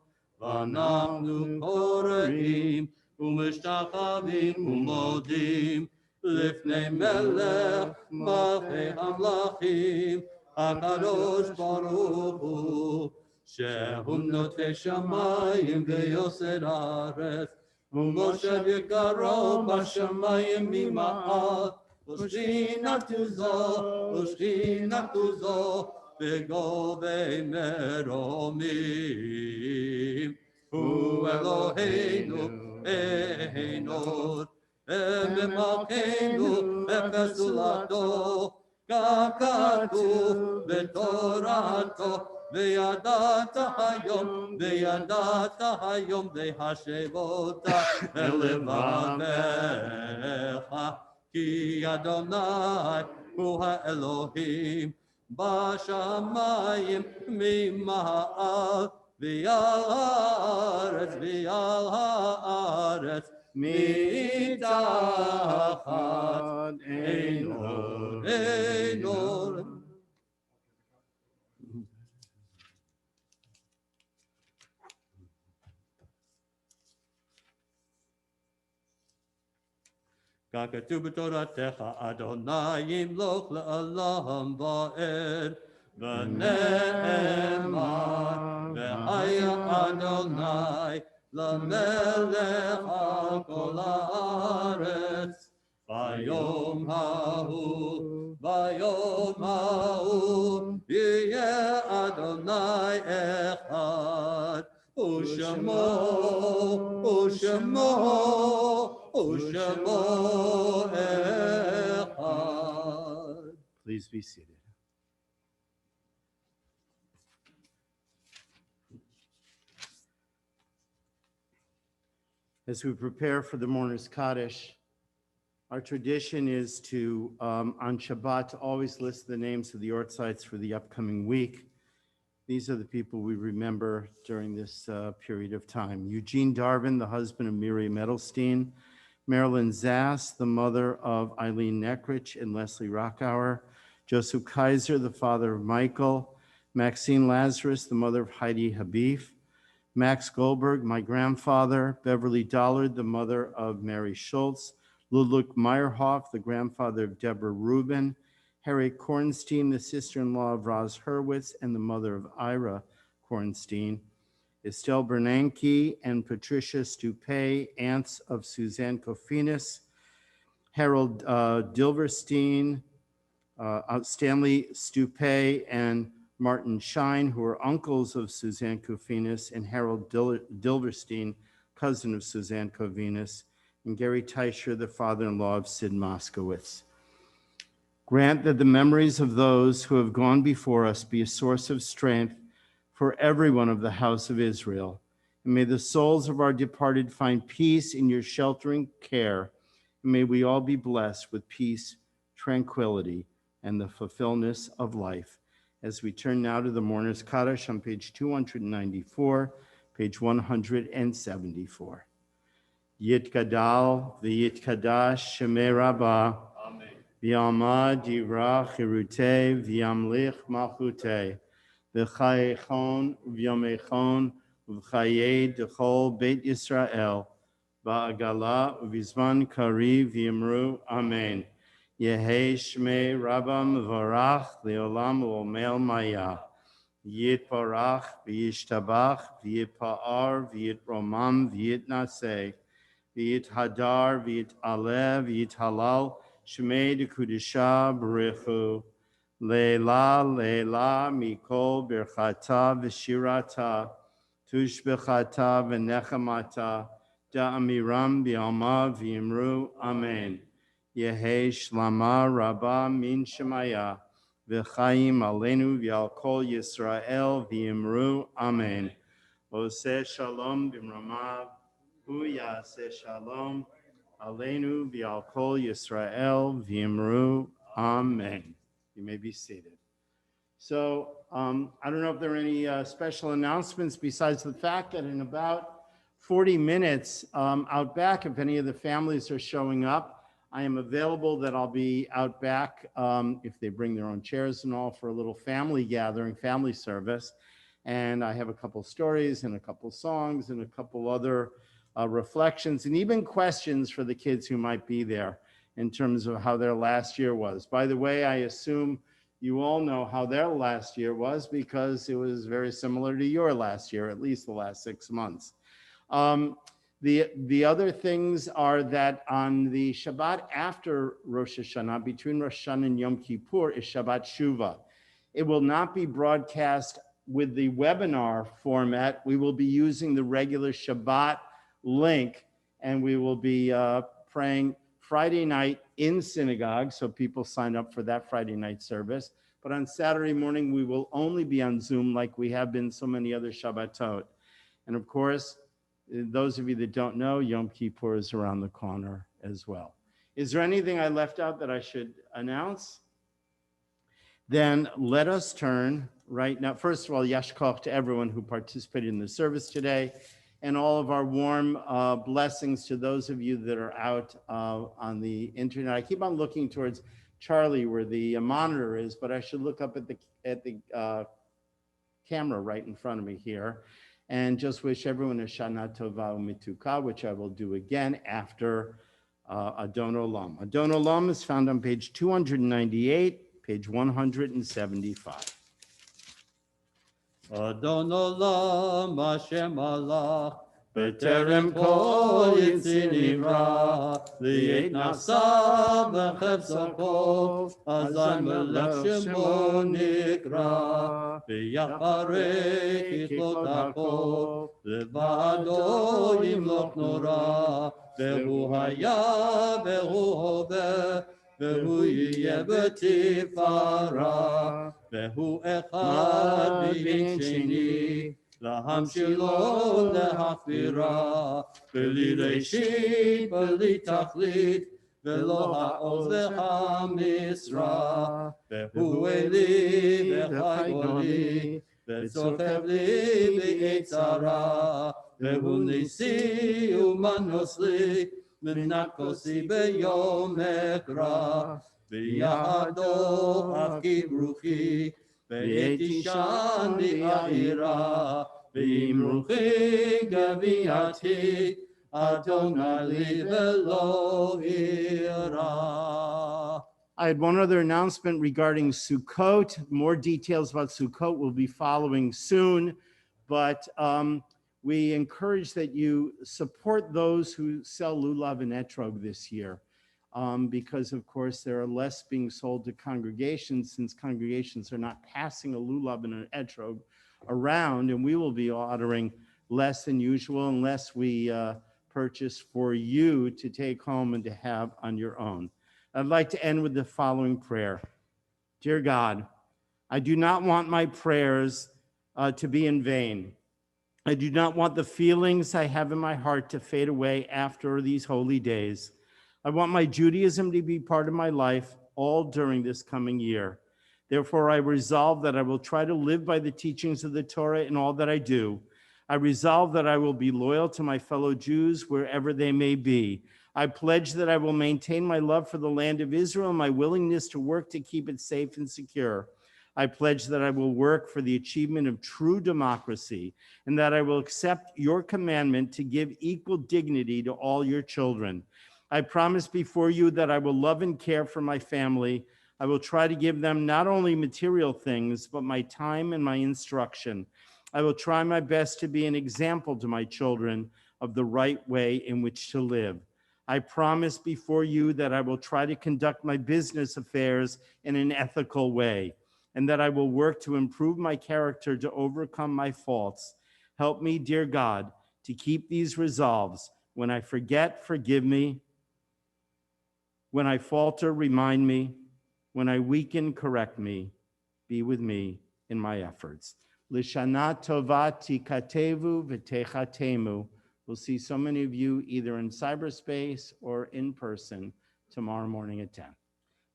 ואנחנו קוראים ומשתחווים ומודים לפני מלך מלכי המלכים, הקדוש ברוך הוא, שהוא נוטה שמיים ויוסד ארץ, ומשה יקרו בשמיים ממעל, ושכינתו זו בגובי מרומים. הוא אלוהינו אינו, ומלכנו בפסולתו, כך כתוב בתורתו, וידעת היום להשבות אל לבבך, כי אדוני הוא האלוהים בשמיים ממעל, ועל הארץ מתחת עינו. כך כתוב בתורתך, אדוני ימלוך לעולם ועד, ונאמר, והיה אדוני למלך על כל הארץ. ביום ההוא יהיה אדוני אחד, ושמו אחד. Please be seated. As we prepare for the Mourner's Kaddish, our tradition is to, on Shabbat, always list the names of the Ortzites for the upcoming week. These are the people we remember during this period of time. Eugene Darvin, the husband of Miriam Edelstein. Marilyn Zass, the mother of Eileen Neckrich and Leslie Rockauer. Joseph Kaiser, the father of Michael. Maxine Lazarus, the mother of Heidi Habib. Max Goldberg, my grandfather. Beverly Dollard, the mother of Mary Schultz. Ludwig Meyerhoff, the grandfather of Deborah Rubin. Harry Kornstein, the sister-in-law of Roz Hurwitz and the mother of Ira Kornstein. Estelle Bernanke and Patricia Stupé, aunts of Suzanne Kofinis. Harold Dilverstein, Stanley Stupé, and Martin Shine, who are uncles of Suzanne Kofinis, and Harold Dilverstein, cousin of Suzanne Kofinis, and Gary Teicher, the father-in-law of Sid Moskowitz. Grant that the memories of those who have gone before us be a source of strength for everyone of the house of Israel. And may the souls of our departed find peace in your sheltering care. And may we all be blessed with peace, tranquility, and the fulfillment of life. As we turn now to the Mourner's Kaddish on page 294, page 174. Yitgadal v'yitkadash shemei Rabbah. Amen. V'yamad yirach hirutei v'yamlich malchutei. V'chayechon v'yomechon v'chayei d'chol Beit Yisrael. Ba'agala v'zman kari v'yimru. Amen. Yehei shmei Rabbah mevarach le'olam u'omel maya. Yitparach v'yishtabach v'yitpa'ar v'yitromam v'yitnaseh. V'yithadar v'yit'aleh v'yithalal shmei d'kudisha b'rechu. Leila, Leila, Mikol, Birchata, V'shirata, Tushbechata, V'nechamata, Da'amiram, B'alma, V'yimru, Amen. Yehei Shlama, Rabba, Min Shemaya, V'chaim, Aleinu, V'yal Kol Yisrael, V'yimru, Amen. Oseh shalom b'mramav, hu yaseh shalom aleinu v'al kol Yisrael v'imru. Amen. You may be seated. So I don't know if there are any special announcements besides the fact that in about 40 minutes out back, if any of the families are showing up, I am available that I'll be out back if they bring their own chairs and all for a little family gathering, family service. And I have a couple stories and a couple songs and a couple other reflections and even questions for the kids who might be there in terms of how their last year was. By the way, I assume you all know how their last year was because it was very similar to your last year, at least the last 6 months. The other things are that on the Shabbat after Rosh Hashanah, between Rosh Hashanah and Yom Kippur, is Shabbat Shuvah. It will not be broadcast with the webinar format. We will be using the regular Shabbat link, and we will be praying Friday night in synagogue, so people sign up for that Friday night service. But on Saturday morning, we will only be on Zoom like we have been so many other Shabbatot. And of course, those of you that don't know, Yom Kippur is around the corner as well. Is there anything I left out that I should announce? Then let us turn right now. First of all, Yashkoch to everyone who participated in the service today, and all of our warm blessings to those of you that are out on the internet. I keep on looking towards Charlie where the monitor is, but I should look up at the camera right in front of me here, and just wish everyone a Shana Tova Umituka, which I will do again after Adon Olam. Adon Olam is found on page 298, page 175. Adon Olam Hashem Malach B'terem kol yitzir nivra Li'et nasa v'chefza kol Azay melech shemo nikra V'yacharei kitlot hakol Levado yimloch nora Vehu haya vehu hoveh Vehu yiyeh b'tifara Vehu echad v'yin sheni להמשילו להחבירה, בלי ראשית, בלי תכלית, ולא העוז והמשרה, והוא אלי וחי גולי, וצופף לי בעת צרה, והוא ניסי ומנוס לי, מנת כוסי ביום אקרא, בידו הפקיד רוחי, ותישן בעירה, ועם רוחי גביעתי, אדוני לי ולא אירא. I had one other announcement regarding Sukkot. More details about Sukkot will be following soon, but we encourage that you support those who sell lulav and etrog this year. Because of course there are less being sold to congregations since congregations are not passing a lulav and an etrog around, and we will be ordering less than usual unless we purchase for you to take home and to have on your own. I'd like to end with the following prayer. Dear God, I do not want my prayers to be in vain. I do not want the feelings I have in my heart to fade away after these holy days. I want my Judaism to be part of my life all during this coming year. Therefore, I resolve that I will try to live by the teachings of the Torah in all that I do. I resolve that I will be loyal to my fellow Jews wherever they may be. I pledge that I will maintain my love for the land of Israel and my willingness to work to keep it safe and secure. I pledge that I will work for the achievement of true democracy and that I will accept your commandment to give equal dignity to all your children. I promise before you that I will love and care for my family. I will try to give them not only material things, but my time and my instruction. I will try my best to be an example to my children of the right way in which to live. I promise before you that I will try to conduct my business affairs in an ethical way, and that I will work to improve my character to overcome my faults. Help me, dear God, to keep these resolves. When I forget, forgive me. When I falter, remind me. When I weaken, correct me. Be with me in my efforts. Lishana tova tikatevu v'techatemu. We'll see so many of you either in cyberspace or in person tomorrow morning at 10.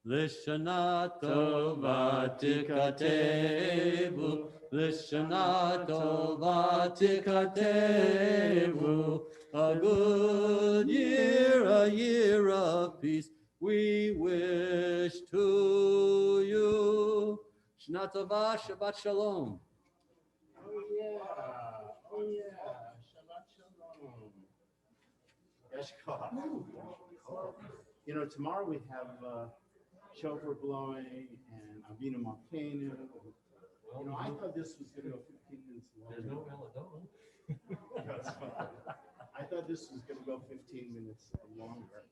Lishana tova tikatevu, Lishana tova tikatevu. A good year, a year of peace, we wish to you. Shana tova, Shabbat Shalom. Oh yeah, Shabbat Shalom. Yeshua. You know, tomorrow we have shofar blowing and Avinu Malkeinu. You know, I thought this was going to go 15 minutes longer. There's no melatonin. That's fine. I thought this was going to go 15 minutes longer.